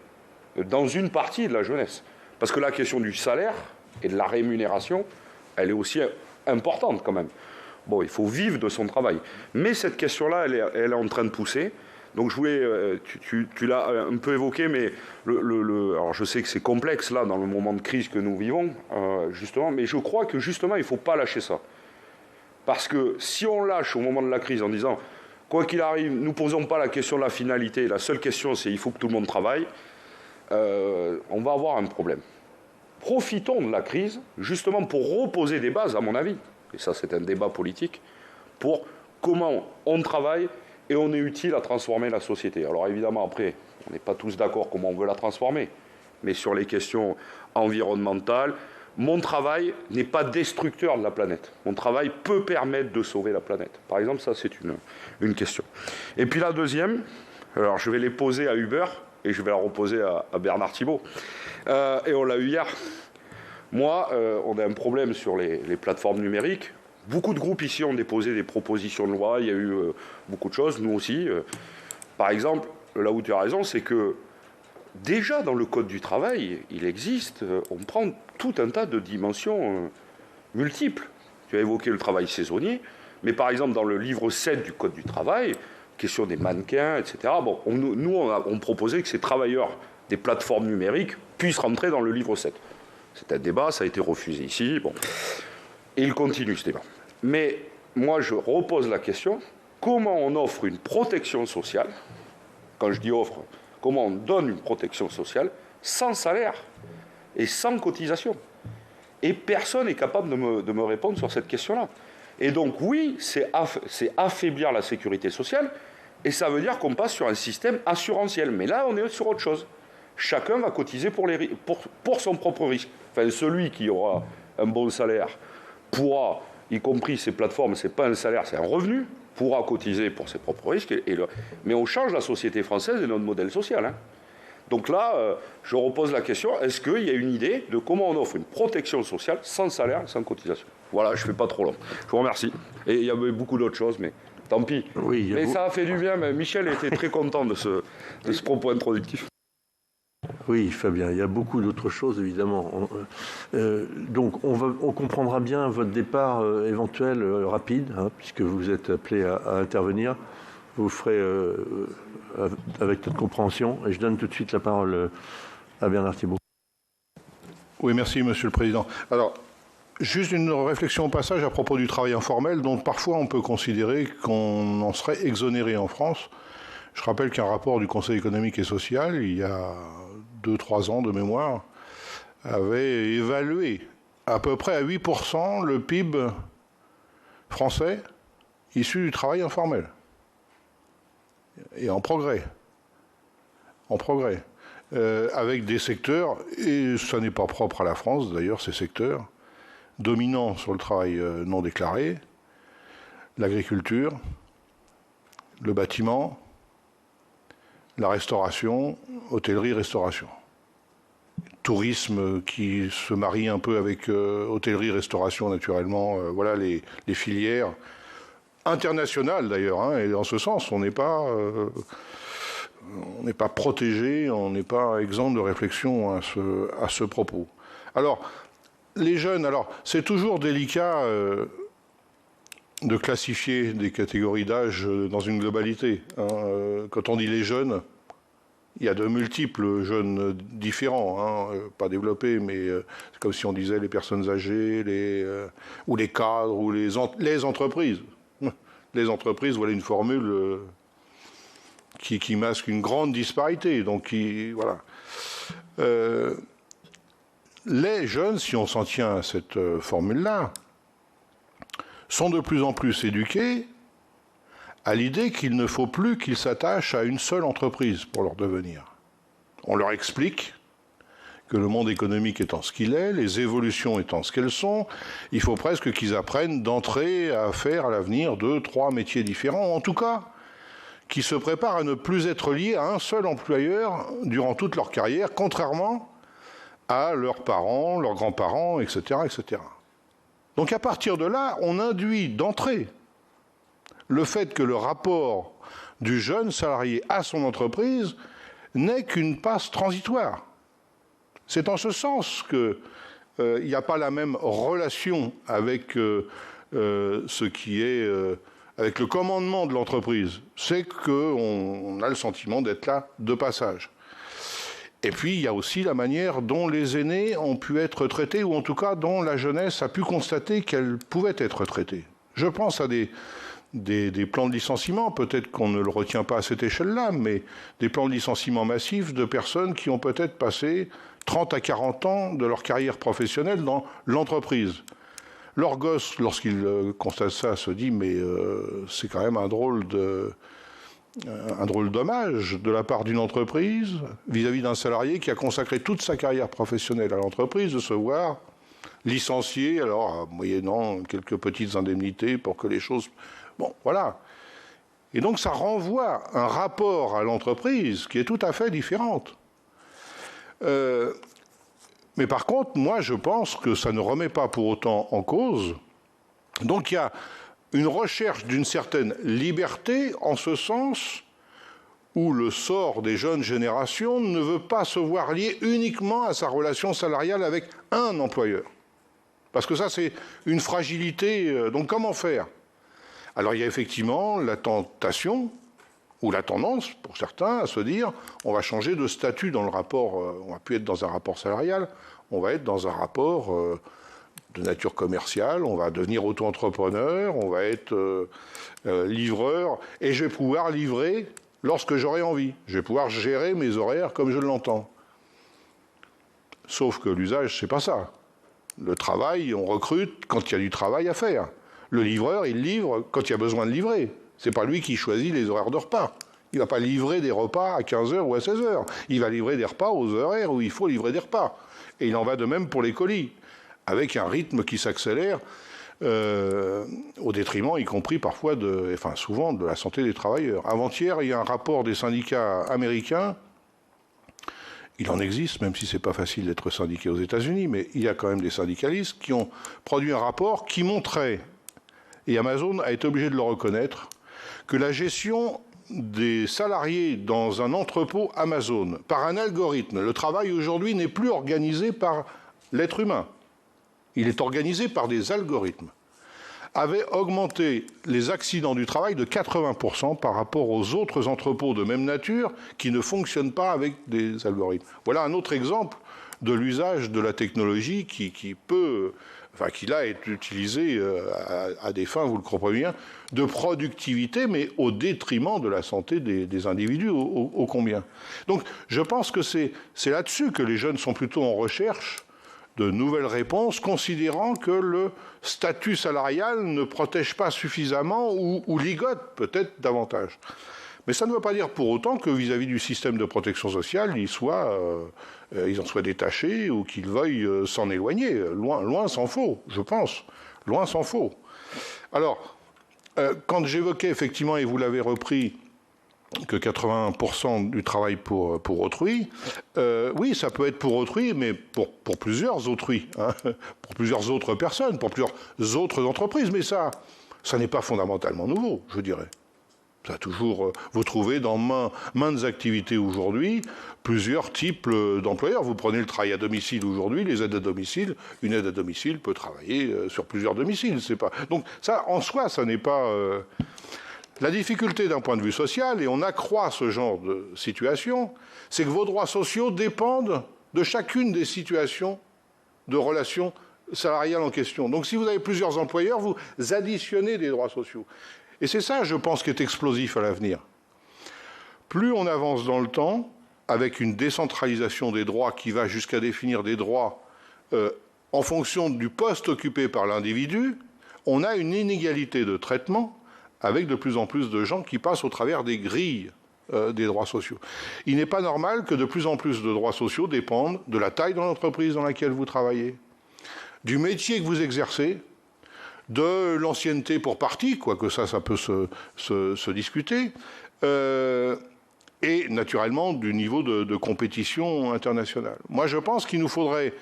dans une partie de la jeunesse. Parce que la question du salaire et de la rémunération, elle est aussi importante quand même. Bon, il faut vivre de son travail. Mais cette question-là, elle est en train de pousser. Donc je voulais, tu l'as un peu évoqué, mais alors je sais que c'est complexe là, dans le moment de crise que nous vivons, justement, mais je crois que justement, il ne faut pas lâcher ça. Parce que si on lâche au moment de la crise en disant, quoi qu'il arrive, nous ne posons pas la question de la finalité, la seule question c'est il faut que tout le monde travaille, on va avoir un problème. Profitons de la crise, justement pour reposer des bases, à mon avis, et ça c'est un débat politique, pour comment on travaille et on est utile à transformer la société. Alors évidemment, après, on n'est pas tous d'accord comment on veut la transformer, mais sur les questions environnementales, mon travail n'est pas destructeur de la planète. Mon travail peut permettre de sauver la planète. Par exemple, ça c'est une question. Et puis la deuxième, alors je vais les poser à Hubert, et je vais la reposer à Bernard Thibault. Et on l'a eu hier. Moi, on a un problème sur les plateformes numériques. Beaucoup de groupes ici ont déposé des propositions de loi. Il y a eu beaucoup de choses, nous aussi. Par exemple, là où tu as raison, c'est que déjà dans le Code du travail, il existe, on prend tout un tas de dimensions multiples. Tu as évoqué le travail saisonnier, mais par exemple dans le livre 7 du Code du travail, question des mannequins, etc. Bon, on proposait que ces travailleurs des plateformes numériques puissent rentrer dans le livre 7. C'est un débat, ça a été refusé ici. Bon. Et il continue ce débat. Mais moi, je repose la question, comment on offre une protection sociale, quand je dis offre, comment on donne une protection sociale sans salaire et sans cotisation ? Et personne n'est capable de me répondre sur cette question-là. Et donc oui, c'est affaiblir la sécurité sociale, et ça veut dire qu'on passe sur un système assurantiel. Mais là, on est sur autre chose. Chacun va cotiser pour son propre risque. Enfin, celui qui aura un bon salaire pourra, y compris ces plateformes, ce n'est pas un salaire, c'est un revenu, pourra cotiser pour ses propres risques. Mais on change la société française et notre modèle social. Hein. Donc là, je repose la question, est-ce qu'il y a une idée de comment on offre une protection sociale sans salaire, sans cotisation ? Voilà, je ne fais pas trop long. Je vous remercie. Et il y avait beaucoup d'autres choses, mais tant pis. Oui, mais ça a fait du bien. Mais Michel était très content de ce propos introductif. Oui, Fabien, il y a beaucoup d'autres choses, évidemment. Donc, on comprendra bien votre départ éventuel rapide, hein, puisque vous êtes appelé à intervenir. Vous ferez avec toute compréhension. Et je donne tout de suite la parole à Bernard Thibault. Oui, merci, Monsieur le Président. Alors, juste une réflexion au passage à propos du travail informel, dont parfois on peut considérer qu'on en serait exonéré en France. Je rappelle qu'un rapport du Conseil économique et social, il y a 2-3 ans de mémoire, avait évalué à peu près à 8% le PIB français issu du travail informel. Et en progrès. En progrès. Avec des secteurs, et ça n'est pas propre à la France d'ailleurs, ces secteurs, dominants sur le travail non déclaré, l'agriculture, le bâtiment, la restauration, hôtellerie-restauration. Tourisme qui se marie un peu avec hôtellerie-restauration naturellement, voilà les filières internationales d'ailleurs, hein, et en ce sens, on n'est pas protégé, on n'est pas exempt de réflexion à ce propos. Alors, les jeunes, c'est toujours délicat de classifier des catégories d'âge dans une globalité. Hein. Quand on dit les jeunes, il y a de multiples jeunes différents, hein, pas développés, mais c'est comme si on disait les personnes âgées, ou les cadres, ou les entreprises. les entreprises. Voilà une formule qui masque une grande disparité. Donc, voilà. Les jeunes, si on s'en tient à cette formule-là, sont de plus en plus éduqués à l'idée qu'il ne faut plus qu'ils s'attachent à une seule entreprise pour leur devenir. On leur explique que le monde économique étant ce qu'il est, les évolutions étant ce qu'elles sont, il faut presque qu'ils apprennent d'entrée à faire à l'avenir 2, 3 métiers différents, en tout cas, qu'ils se préparent à ne plus être liés à un seul employeur durant toute leur carrière, contrairement à leurs parents, leurs grands-parents, etc., etc. Donc à partir de là, on induit d'entrée le fait que le rapport du jeune salarié à son entreprise n'est qu'une passe transitoire. C'est en ce sens qu'il n'y a pas la même relation avec ce qui est avec le commandement de l'entreprise. C'est qu'on a le sentiment d'être là de passage. Et puis, il y a aussi la manière dont les aînés ont pu être traités, ou en tout cas dont la jeunesse a pu constater qu'elle pouvait être traitée. Je pense à des plans de licenciement, peut-être qu'on ne le retient pas à cette échelle-là, mais des plans de licenciement massifs de personnes qui ont peut-être passé 30 à 40 ans de leur carrière professionnelle dans l'entreprise. Leur gosse, lorsqu'il constate ça, se dit « mais c'est quand même un drôle d'hommage de la part d'une entreprise vis-à-vis d'un salarié qui a consacré toute sa carrière professionnelle à l'entreprise de se voir licencié, alors moyennant quelques petites indemnités pour que les choses... Bon, voilà. Et donc ça renvoie un rapport à l'entreprise qui est tout à fait différente. Mais par contre, moi je pense que ça ne remet pas pour autant en cause. Donc il y a une recherche d'une certaine liberté en ce sens où le sort des jeunes générations ne veut pas se voir lié uniquement à sa relation salariale avec un employeur. Parce que ça, c'est une fragilité. Donc comment faire? Alors il y a effectivement la tentation, ou la tendance, pour certains, à se dire on va changer de statut dans le rapport, on va plus être dans un rapport salarial, on va être dans un rapport de nature commerciale, on va devenir auto-entrepreneur, on va être livreur, et je vais pouvoir livrer lorsque j'aurai envie. Je vais pouvoir gérer mes horaires comme je l'entends. Sauf que l'usage, c'est pas ça. Le travail, on recrute quand il y a du travail à faire. Le livreur, il livre quand il y a besoin de livrer. C'est pas lui qui choisit les horaires de repas. Il va pas livrer des repas à 15h ou à 16h. Il va livrer des repas aux horaires où il faut livrer des repas. Et il en va de même pour les colis, avec un rythme qui s'accélère au détriment, y compris parfois, souvent, de la santé des travailleurs. Avant-hier, il y a un rapport des syndicats américains. Il en existe, même si c'est pas facile d'être syndiqué aux États-Unis, mais il y a quand même des syndicalistes qui ont produit un rapport qui montrait, et Amazon a été obligé de le reconnaître, que la gestion des salariés dans un entrepôt Amazon par un algorithme, le travail aujourd'hui n'est plus organisé par l'être humain, il est organisé par des algorithmes, avait augmenté les accidents du travail de 80% par rapport aux autres entrepôts de même nature qui ne fonctionnent pas avec des algorithmes. Voilà un autre exemple de l'usage de la technologie qui là est utilisé à des fins, vous le comprenez bien, de productivité, mais au détriment de la santé des individus, ô combien. Donc je pense que c'est là-dessus que les jeunes sont plutôt en recherche de nouvelles réponses, considérant que le statut salarial ne protège pas suffisamment ou ligote peut-être davantage. Mais ça ne veut pas dire pour autant que vis-à-vis du système de protection sociale, ils en soient détachés ou qu'ils veuillent s'en éloigner. Loin s'en faut, je pense. Loin s'en faut. Alors, quand j'évoquais effectivement, et vous l'avez repris, que 80% du travail pour autrui, oui, ça peut être pour autrui, mais pour plusieurs autrui, hein, pour plusieurs autres personnes, pour plusieurs autres entreprises. Mais ça n'est pas fondamentalement nouveau, je dirais. Ça a toujours, vous trouvez dans maintes activités aujourd'hui plusieurs types d'employeurs. Vous prenez le travail à domicile aujourd'hui, les aides à domicile. Une aide à domicile peut travailler sur plusieurs domiciles. C'est pas... Donc ça, en soi, ça n'est pas... La difficulté d'un point de vue social, et on accroît ce genre de situation, c'est que vos droits sociaux dépendent de chacune des situations de relations salariale en question. Donc si vous avez plusieurs employeurs, vous additionnez des droits sociaux. Et c'est ça, je pense, qui est explosif à l'avenir. Plus on avance dans le temps, avec une décentralisation des droits qui va jusqu'à définir des droits en fonction du poste occupé par l'individu, on a une inégalité de traitement avec de plus en plus de gens qui passent au travers des grilles des droits sociaux. Il n'est pas normal que de plus en plus de droits sociaux dépendent de la taille de l'entreprise dans laquelle vous travaillez, du métier que vous exercez, de l'ancienneté pour partie, quoique ça peut se discuter, et naturellement du niveau de compétition internationale. Moi, je pense qu'il nous faudrait,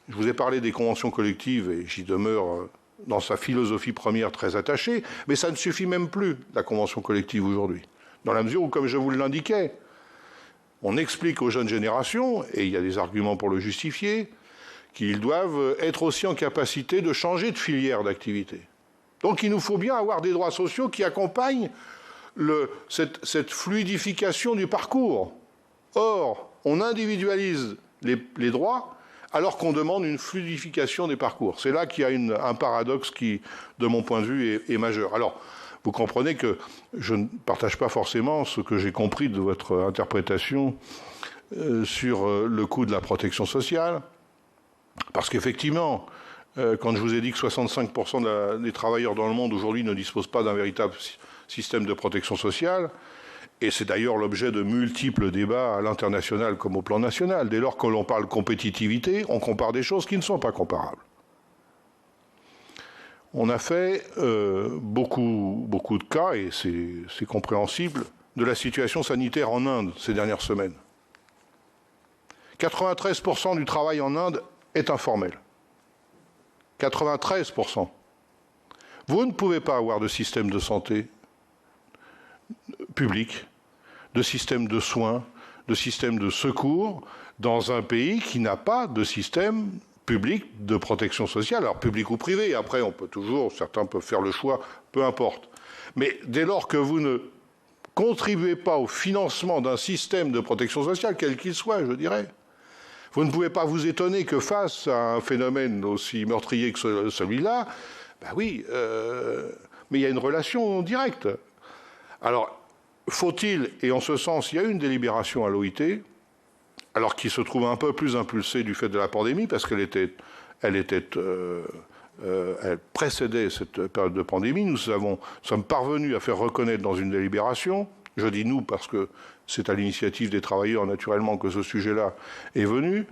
je vous ai parlé des conventions collectives, et j'y demeure dans sa philosophie première très attachée, mais ça ne suffit même plus, la convention collective aujourd'hui. Dans la mesure où, comme je vous l'indiquais, on explique aux jeunes générations, et il y a des arguments pour le justifier, qu'ils doivent être aussi en capacité de changer de filière d'activité. Donc il nous faut bien avoir des droits sociaux qui accompagnent cette fluidification du parcours. Or, on individualise les droits alors qu'on demande une fluidification des parcours. C'est là qu'il y a un paradoxe qui, de mon point de vue, est majeur. Alors, vous comprenez que je ne partage pas forcément ce que j'ai compris de votre interprétation sur le coût de la protection sociale, parce qu'effectivement, quand je vous ai dit que 65% des travailleurs dans le monde aujourd'hui ne disposent pas d'un véritable système de protection sociale, et c'est d'ailleurs l'objet de multiples débats à l'international comme au plan national. Dès lors que l'on parle compétitivité, on compare des choses qui ne sont pas comparables. On a fait beaucoup de cas, et c'est compréhensible, de la situation sanitaire en Inde ces dernières semaines. 93% du travail en Inde est informel. 93%. Vous ne pouvez pas avoir de système de santé public, de système de soins, de système de secours dans un pays qui n'a pas de système public de protection sociale, alors public ou privé. Après, on peut toujours, certains peuvent faire le choix, peu importe. Mais dès lors que vous ne contribuez pas au financement d'un système de protection sociale, quel qu'il soit, je dirais, vous ne pouvez pas vous étonner que face à un phénomène aussi meurtrier que celui-là, ben oui, mais il y a une relation directe. Alors, faut-il, et en ce sens, il y a eu une délibération à l'OIT, alors qui se trouve un peu plus impulsée du fait de la pandémie, parce qu'elle précédait cette période de pandémie. Nous sommes parvenus à faire reconnaître dans une délibération, je dis nous parce que c'est à l'initiative des travailleurs naturellement que ce sujet-là est venu,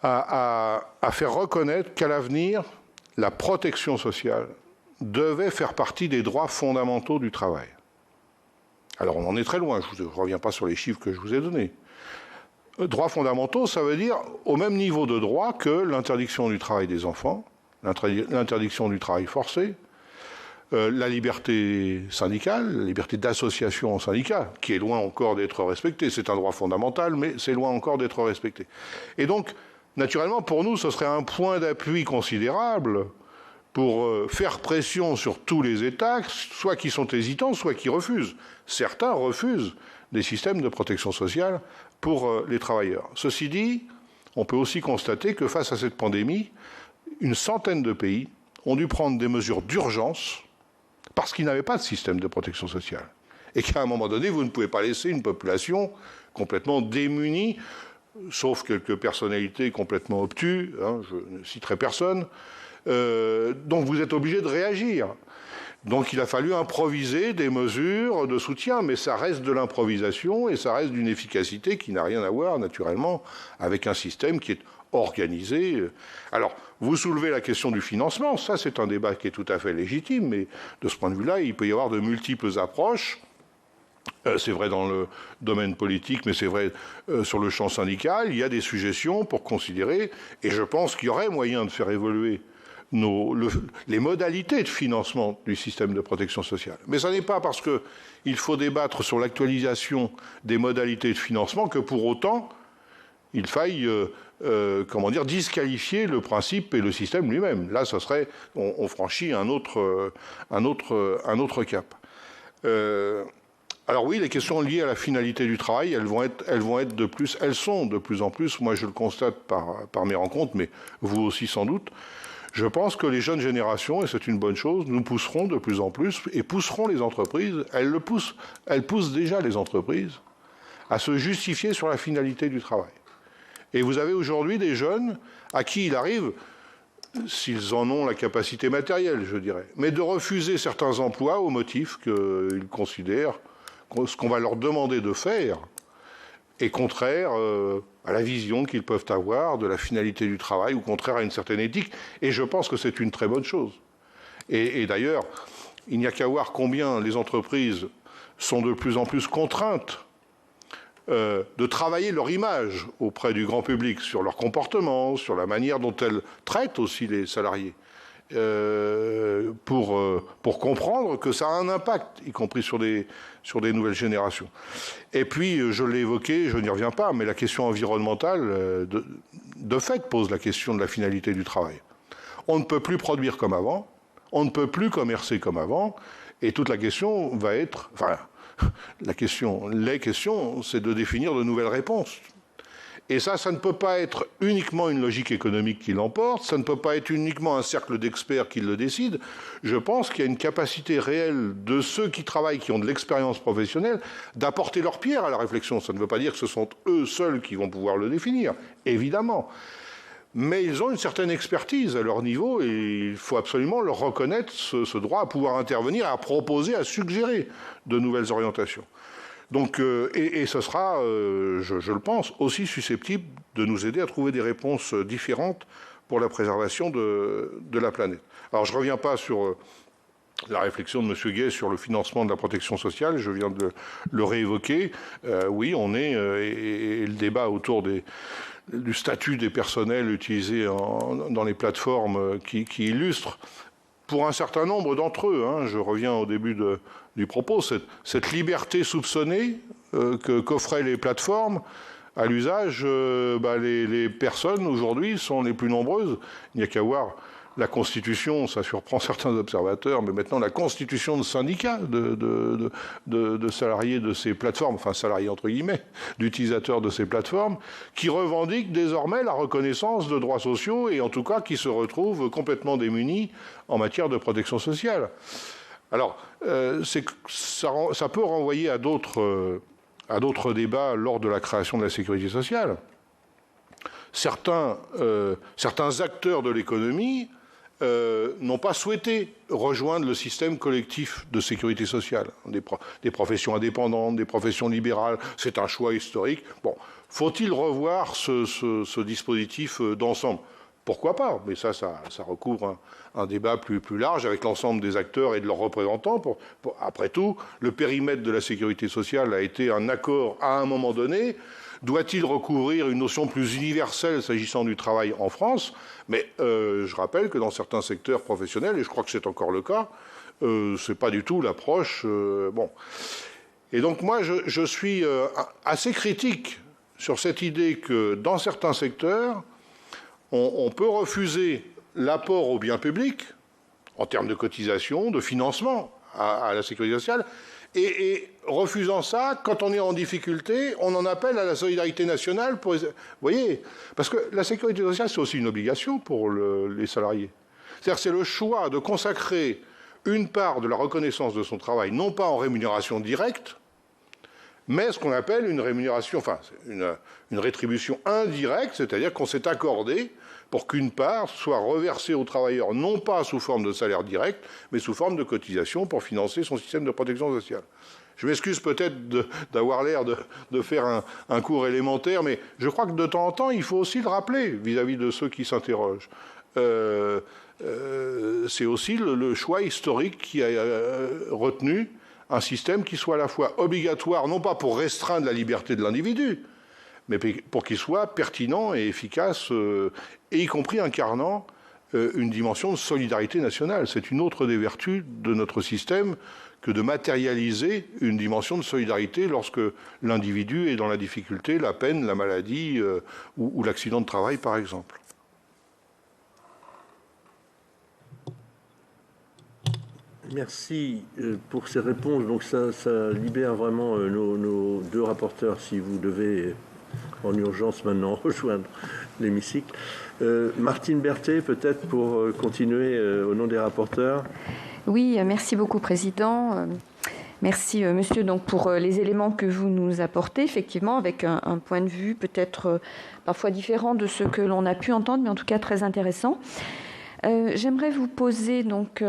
à faire reconnaître qu'à l'avenir, la protection sociale devait faire partie des droits fondamentaux du travail. Alors on en est très loin, je ne reviens pas sur les chiffres que je vous ai donnés. Droits fondamentaux, ça veut dire au même niveau de droit que l'interdiction du travail des enfants, l'interdiction du travail forcé, la liberté syndicale, la liberté d'association en syndicat, qui est loin encore d'être respectée. C'est un droit fondamental, mais c'est loin encore d'être respecté. Et donc, naturellement, pour nous, ce serait un point d'appui considérable pour faire pression sur tous les États, soit qui sont hésitants, soit qui refusent. Certains refusent des systèmes de protection sociale pour les travailleurs. Ceci dit, on peut aussi constater que face à cette pandémie, une centaine de pays ont dû prendre des mesures d'urgence parce qu'ils n'avaient pas de système de protection sociale. Et qu'à un moment donné, vous ne pouvez pas laisser une population complètement démunie, sauf quelques personnalités complètement obtues, hein, je ne citerai personne, donc vous êtes obligé de réagir. Donc il a fallu improviser des mesures de soutien, mais ça reste de l'improvisation et ça reste d'une efficacité qui n'a rien à voir, naturellement, avec un système qui est organisé. Alors, vous soulevez la question du financement, ça c'est un débat qui est tout à fait légitime, mais de ce point de vue-là, il peut y avoir de multiples approches. C'est vrai dans le domaine politique, mais c'est vrai sur le champ syndical. Il y a des suggestions pour considérer, et je pense qu'il y aurait moyen de faire évoluer les modalités de financement du système de protection sociale. Mais ce n'est pas parce qu'il faut débattre sur l'actualisation des modalités de financement que pour autant il faille disqualifier le principe et le système lui-même. Là, ce serait, on franchit un autre cap. Alors oui, les questions liées à la finalité du travail, elles sont de plus en plus, moi je le constate par mes rencontres, mais vous aussi sans doute. Je pense que les jeunes générations, et c'est une bonne chose, nous pousseront de plus en plus et pousseront les entreprises, elles poussent déjà les entreprises à se justifier sur la finalité du travail. Et vous avez aujourd'hui des jeunes à qui il arrive, s'ils en ont la capacité matérielle, je dirais, mais de refuser certains emplois au motif qu'ils considèrent que ce qu'on va leur demander de faire est contraire à la vision qu'ils peuvent avoir de la finalité du travail ou contraire à une certaine éthique. Et je pense que c'est une très bonne chose. Et d'ailleurs, il n'y a qu'à voir combien les entreprises sont de plus en plus contraintes de travailler leur image auprès du grand public, sur leur comportement, sur la manière dont elles traitent aussi les salariés, pour comprendre que ça a un impact, y compris sur des nouvelles générations. Et puis, je l'ai évoqué, je n'y reviens pas, mais la question environnementale, de fait, pose la question de la finalité du travail. On ne peut plus produire comme avant, on ne peut plus commercer comme avant, et toute la question va être... Enfin, les questions, c'est de définir de nouvelles réponses. Et ça ne peut pas être uniquement une logique économique qui l'emporte, ça ne peut pas être uniquement un cercle d'experts qui le décide. Je pense qu'il y a une capacité réelle de ceux qui travaillent, qui ont de l'expérience professionnelle, d'apporter leur pierre à la réflexion. Ça ne veut pas dire que ce sont eux seuls qui vont pouvoir le définir, évidemment. Mais ils ont une certaine expertise à leur niveau et il faut absolument leur reconnaître ce droit à pouvoir intervenir, à proposer, à suggérer de nouvelles orientations. Donc, et ce sera, je le pense, aussi susceptible de nous aider à trouver des réponses différentes pour la préservation de la planète. Alors, je ne reviens pas sur la réflexion de M. Gay sur le financement de la protection sociale, je viens de le réévoquer. Oui, on est, et le débat autour du statut des personnels utilisés dans les plateformes qui illustrent, pour un certain nombre d'entre eux, je reviens au début du propos, cette liberté soupçonnée qu'offraient les plateformes à l'usage, les personnes aujourd'hui sont les plus nombreuses. Il n'y a qu'à voir la constitution, ça surprend certains observateurs, mais maintenant la constitution de syndicats de salariés de ces plateformes, enfin salariés entre guillemets, d'utilisateurs de ces plateformes, qui revendiquent désormais la reconnaissance de droits sociaux et en tout cas qui se retrouvent complètement démunis en matière de protection sociale. Alors, ça peut renvoyer à d'autres débats lors de la création de la sécurité sociale. Certains acteurs de l'économie n'ont pas souhaité rejoindre le système collectif de sécurité sociale. Des professions indépendantes, des professions libérales, c'est un choix historique. Bon, faut-il revoir ce dispositif d'ensemble ? Pourquoi pas ? Mais ça recouvre un débat plus large avec l'ensemble des acteurs et de leurs représentants. Après tout, le périmètre de la sécurité sociale a été un accord à un moment donné. Doit-il recouvrir une notion plus universelle s'agissant du travail en France ? Mais je rappelle que dans certains secteurs professionnels, et je crois que c'est encore le cas, c'est pas du tout l'approche. Bon. Et donc moi, je suis assez critique sur cette idée que dans certains secteurs, on peut refuser l'apport au bien public, en termes de cotisation, de financement à la sécurité sociale, et refusant ça, quand on est en difficulté, on en appelle à la solidarité nationale. Vous voyez, parce que la sécurité sociale, c'est aussi une obligation pour les salariés. C'est-à-dire que c'est le choix de consacrer une part de la reconnaissance de son travail, non pas en rémunération directe, mais ce qu'on appelle une rémunération, enfin, une rétribution indirecte, c'est-à-dire qu'on s'est accordé pour qu'une part soit reversée aux travailleurs, non pas sous forme de salaire direct, mais sous forme de cotisation pour financer son système de protection sociale. Je m'excuse peut-être d'avoir l'air de faire un cours élémentaire, mais je crois que de temps en temps, il faut aussi le rappeler vis-à-vis de ceux qui s'interrogent. C'est aussi le choix historique qui a retenu un système qui soit à la fois obligatoire, non pas pour restreindre la liberté de l'individu, mais pour qu'il soit pertinent et efficace, et y compris incarnant une dimension de solidarité nationale. C'est une autre des vertus de notre système que de matérialiser une dimension de solidarité lorsque l'individu est dans la difficulté, la peine, la maladie ou l'accident de travail, par exemple. Merci pour ces réponses. Donc ça libère vraiment nos deux rapporteurs si vous devez en urgence maintenant rejoindre l'hémicycle. Martine Berthet, peut-être pour continuer au nom des rapporteurs. Oui, merci beaucoup, Président. Merci, Monsieur, donc, pour les éléments que vous nous apportez, effectivement, avec un point de vue peut-être parfois différent de ce que l'on a pu entendre, mais en tout cas très intéressant. J'aimerais vous poser donc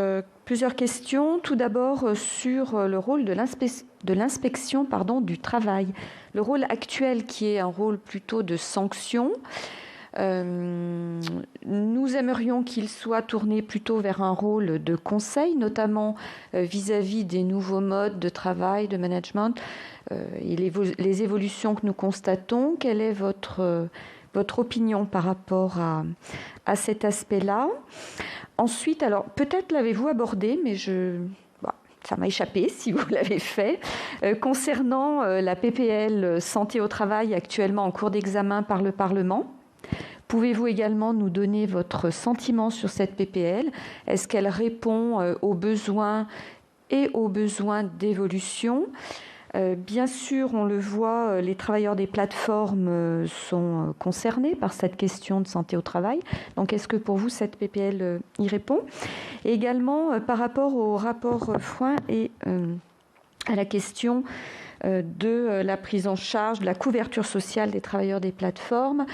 plusieurs questions. Tout d'abord sur le rôle de l'inspection du travail. Le rôle actuel qui est un rôle plutôt de sanction. Nous aimerions qu'il soit tourné plutôt vers un rôle de conseil, notamment vis-à-vis des nouveaux modes de travail, de management et les évolutions que nous constatons. Quelle est votre opinion par rapport à cet aspect-là? Ensuite, alors peut-être l'avez-vous abordé, mais ça m'a échappé si vous l'avez fait, concernant la PPL Santé au travail actuellement en cours d'examen par le Parlement. Pouvez-vous également nous donner votre sentiment sur cette PPL? Est-ce qu'elle répond aux besoins et aux besoins d'évolution? Bien sûr, on le voit, les travailleurs des plateformes sont concernés par cette question de santé au travail. Donc, est-ce que pour vous, cette PPL y répond? Et également, par rapport au rapport Frouin et à la question de la prise en charge, de la couverture sociale des travailleurs des plateformes.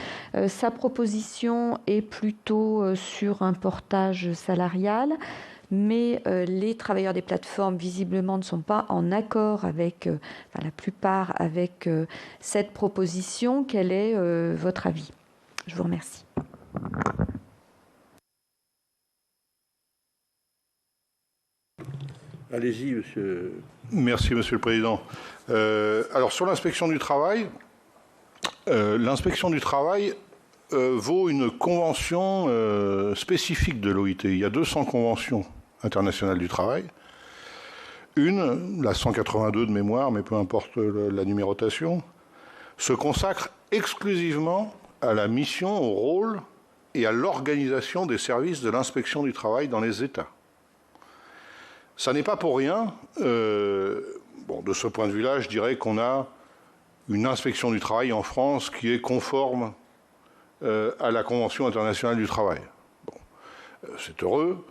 Sa proposition est plutôt sur un portage salarial, mais les travailleurs des plateformes, visiblement, ne sont pas en accord avec, la plupart, avec cette proposition. Quel est votre avis? Je vous remercie. Allez-y, monsieur. Merci, Monsieur le Président. Alors, sur l'inspection du travail, vaut une convention spécifique de l'OIT. Il y a 200 conventions internationales du travail. Une, la 182 de mémoire, mais peu importe la numérotation, se consacre exclusivement à la mission, au rôle et à l'organisation des services de l'inspection du travail dans les États. Ça n'est pas pour rien. De ce point de vue-là, je dirais qu'on a une inspection du travail en France qui est conforme à la Convention internationale du travail. C'est heureux.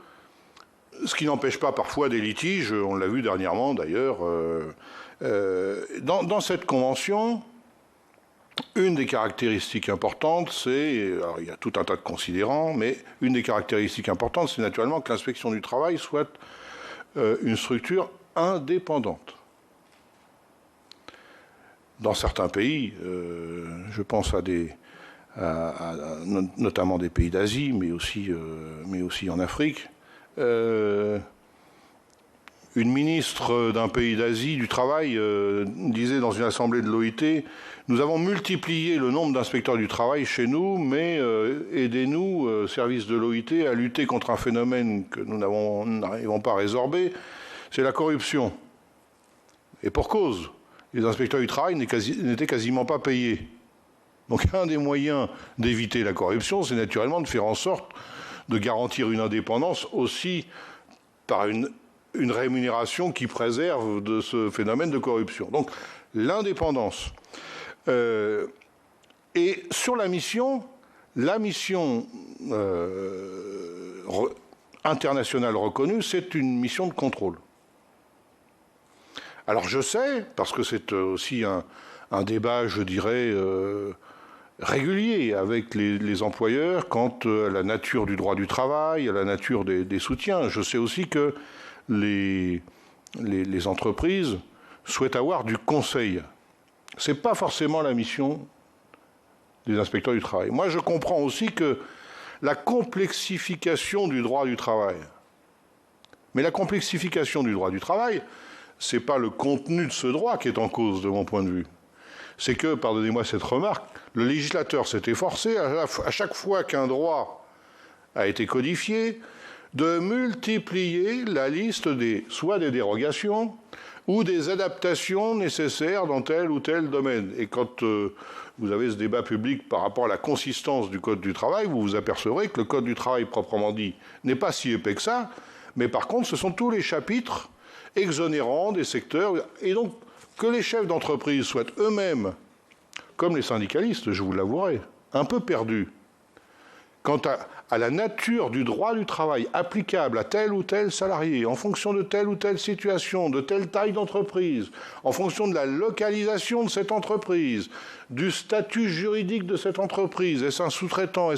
Ce qui n'empêche pas parfois des litiges, on l'a vu dernièrement d'ailleurs. Dans cette convention, une des caractéristiques importantes, alors il y a tout un tas de considérants, mais une des caractéristiques importantes, c'est naturellement que l'inspection du travail soit une structure indépendante. Dans certains pays, je pense notamment des pays d'Asie, mais aussi en Afrique, une ministre d'un pays d'Asie du travail disait dans une assemblée de l'OIT: nous avons multiplié le nombre d'inspecteurs du travail chez nous, mais aidez-nous, service de l'OIT, à lutter contre un phénomène que nous n'arrivons pas à résorber, c'est la corruption. Et pour cause, les inspecteurs du travail n'étaient quasiment pas payés. Donc un des moyens d'éviter la corruption, c'est naturellement de faire en sorte de garantir une indépendance aussi par une rémunération qui préserve de ce phénomène de corruption. Donc l'indépendance. Et sur la mission internationale reconnue, c'est une mission de contrôle. Alors je sais, parce que c'est aussi un débat, je dirais, régulier avec les employeurs quant à la nature du droit du travail, à la nature des soutiens. Je sais aussi que les entreprises souhaitent avoir du conseil. Ce n'est pas forcément la mission des inspecteurs du travail. Moi, je comprends aussi que la complexification du droit du travail, mais la complexification du droit du travail, ce n'est pas le contenu de ce droit qui est en cause, de mon point de vue. C'est que, pardonnez-moi cette remarque, le législateur s'est efforcé, à chaque fois qu'un droit a été codifié, de multiplier la liste soit des dérogations ou des adaptations nécessaires dans tel ou tel domaine. Et quand vous avez ce débat public par rapport à la consistance du Code du travail, vous vous apercevrez que le Code du travail proprement dit n'est pas si épais que ça, Mais par contre, ce sont tous les chapitres exonérants des secteurs. Et donc, que les chefs d'entreprise soient eux-mêmes, comme les syndicalistes, je vous l'avouerai, un peu perdus quant à la nature du droit du travail applicable à tel ou tel salarié, en fonction de telle ou telle situation, de telle taille d'entreprise, en fonction de la localisation de cette entreprise, du statut juridique de cette entreprise, est-ce un sous-traitant,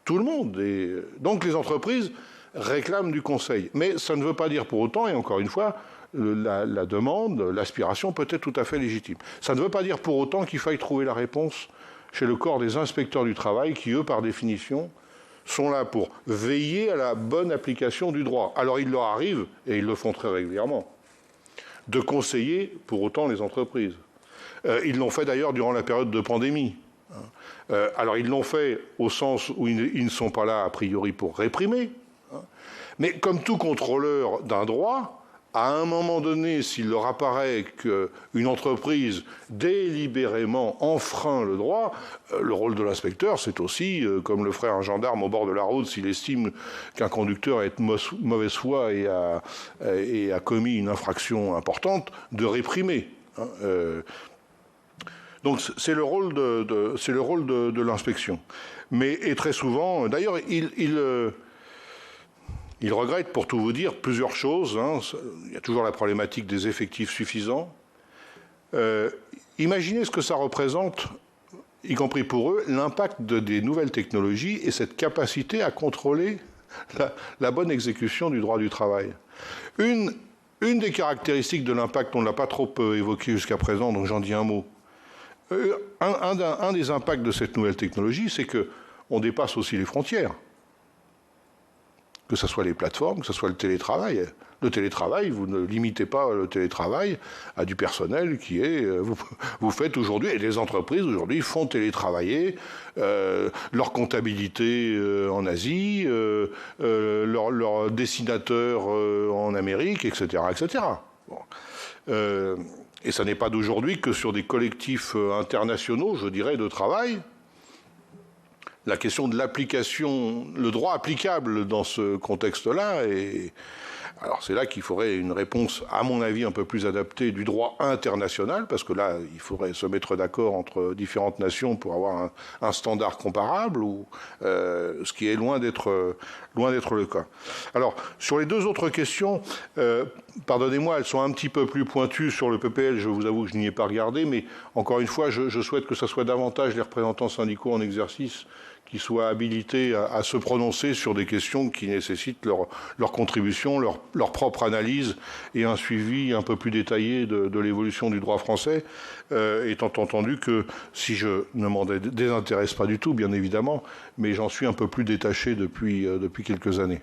tout le monde. Et donc les entreprises réclament du conseil. Mais ça ne veut pas dire pour autant, et encore une fois, la demande, l'aspiration peut être tout à fait légitime. Ça ne veut pas dire pour autant qu'il faille trouver la réponse chez le corps des inspecteurs du travail qui, eux, par définition, sont là pour veiller à la bonne application du droit. Alors il leur arrive, et ils le font très régulièrement, de conseiller pour autant les entreprises. Ils l'ont fait d'ailleurs durant la période de pandémie. Alors ils l'ont fait au sens où ils ne sont pas là a priori pour réprimer, mais comme tout contrôleur d'un droit, à un moment donné, s'il leur apparaît qu'une entreprise délibérément enfreint le droit, le rôle de l'inspecteur, c'est aussi, comme le ferait un gendarme au bord de la route s'il estime qu'un conducteur est de mauvaise foi et a commis une infraction importante, de réprimer. Donc c'est le rôle de l'inspection. Et très souvent, d'ailleurs, il regrette, pour tout vous dire, plusieurs choses. Il y a toujours la problématique des effectifs suffisants. Imaginez ce que ça représente, y compris pour eux, l'impact des nouvelles technologies et cette capacité à contrôler la bonne exécution du droit du travail. Une des caractéristiques de l'impact, on ne l'a pas trop évoqué jusqu'à présent, donc j'en dis un mot. Un des impacts de cette nouvelle technologie, c'est qu'on dépasse aussi les frontières. Que ce soit les plateformes, que ce soit le télétravail. Le télétravail, vous ne limitez pas le télétravail à du personnel qui est... Vous faites aujourd'hui, et les entreprises aujourd'hui font télétravailler leur comptabilité en Asie, leur dessinateur en Amérique, etc. etc. Bon. Et ça n'est pas d'aujourd'hui que sur des collectifs internationaux, je dirais, de travail. La question de l'application, le droit applicable dans ce contexte-là, alors c'est là qu'il faudrait une réponse, à mon avis, un peu plus adaptée du droit international, parce que là, il faudrait se mettre d'accord entre différentes nations pour avoir un standard comparable, ce qui est loin d'être le cas. Alors, sur les deux autres questions, pardonnez-moi, elles sont un petit peu plus pointues sur le PPL, je vous avoue que je n'y ai pas regardé, mais encore une fois, je souhaite que ce soit davantage les représentants syndicaux en exercice qui soient habilités à se prononcer sur des questions qui nécessitent leur contribution, leur propre analyse et un suivi un peu plus détaillé de l'évolution du droit français, étant entendu que, si je ne m'en désintéresse pas du tout, bien évidemment, mais j'en suis un peu plus détaché depuis quelques années.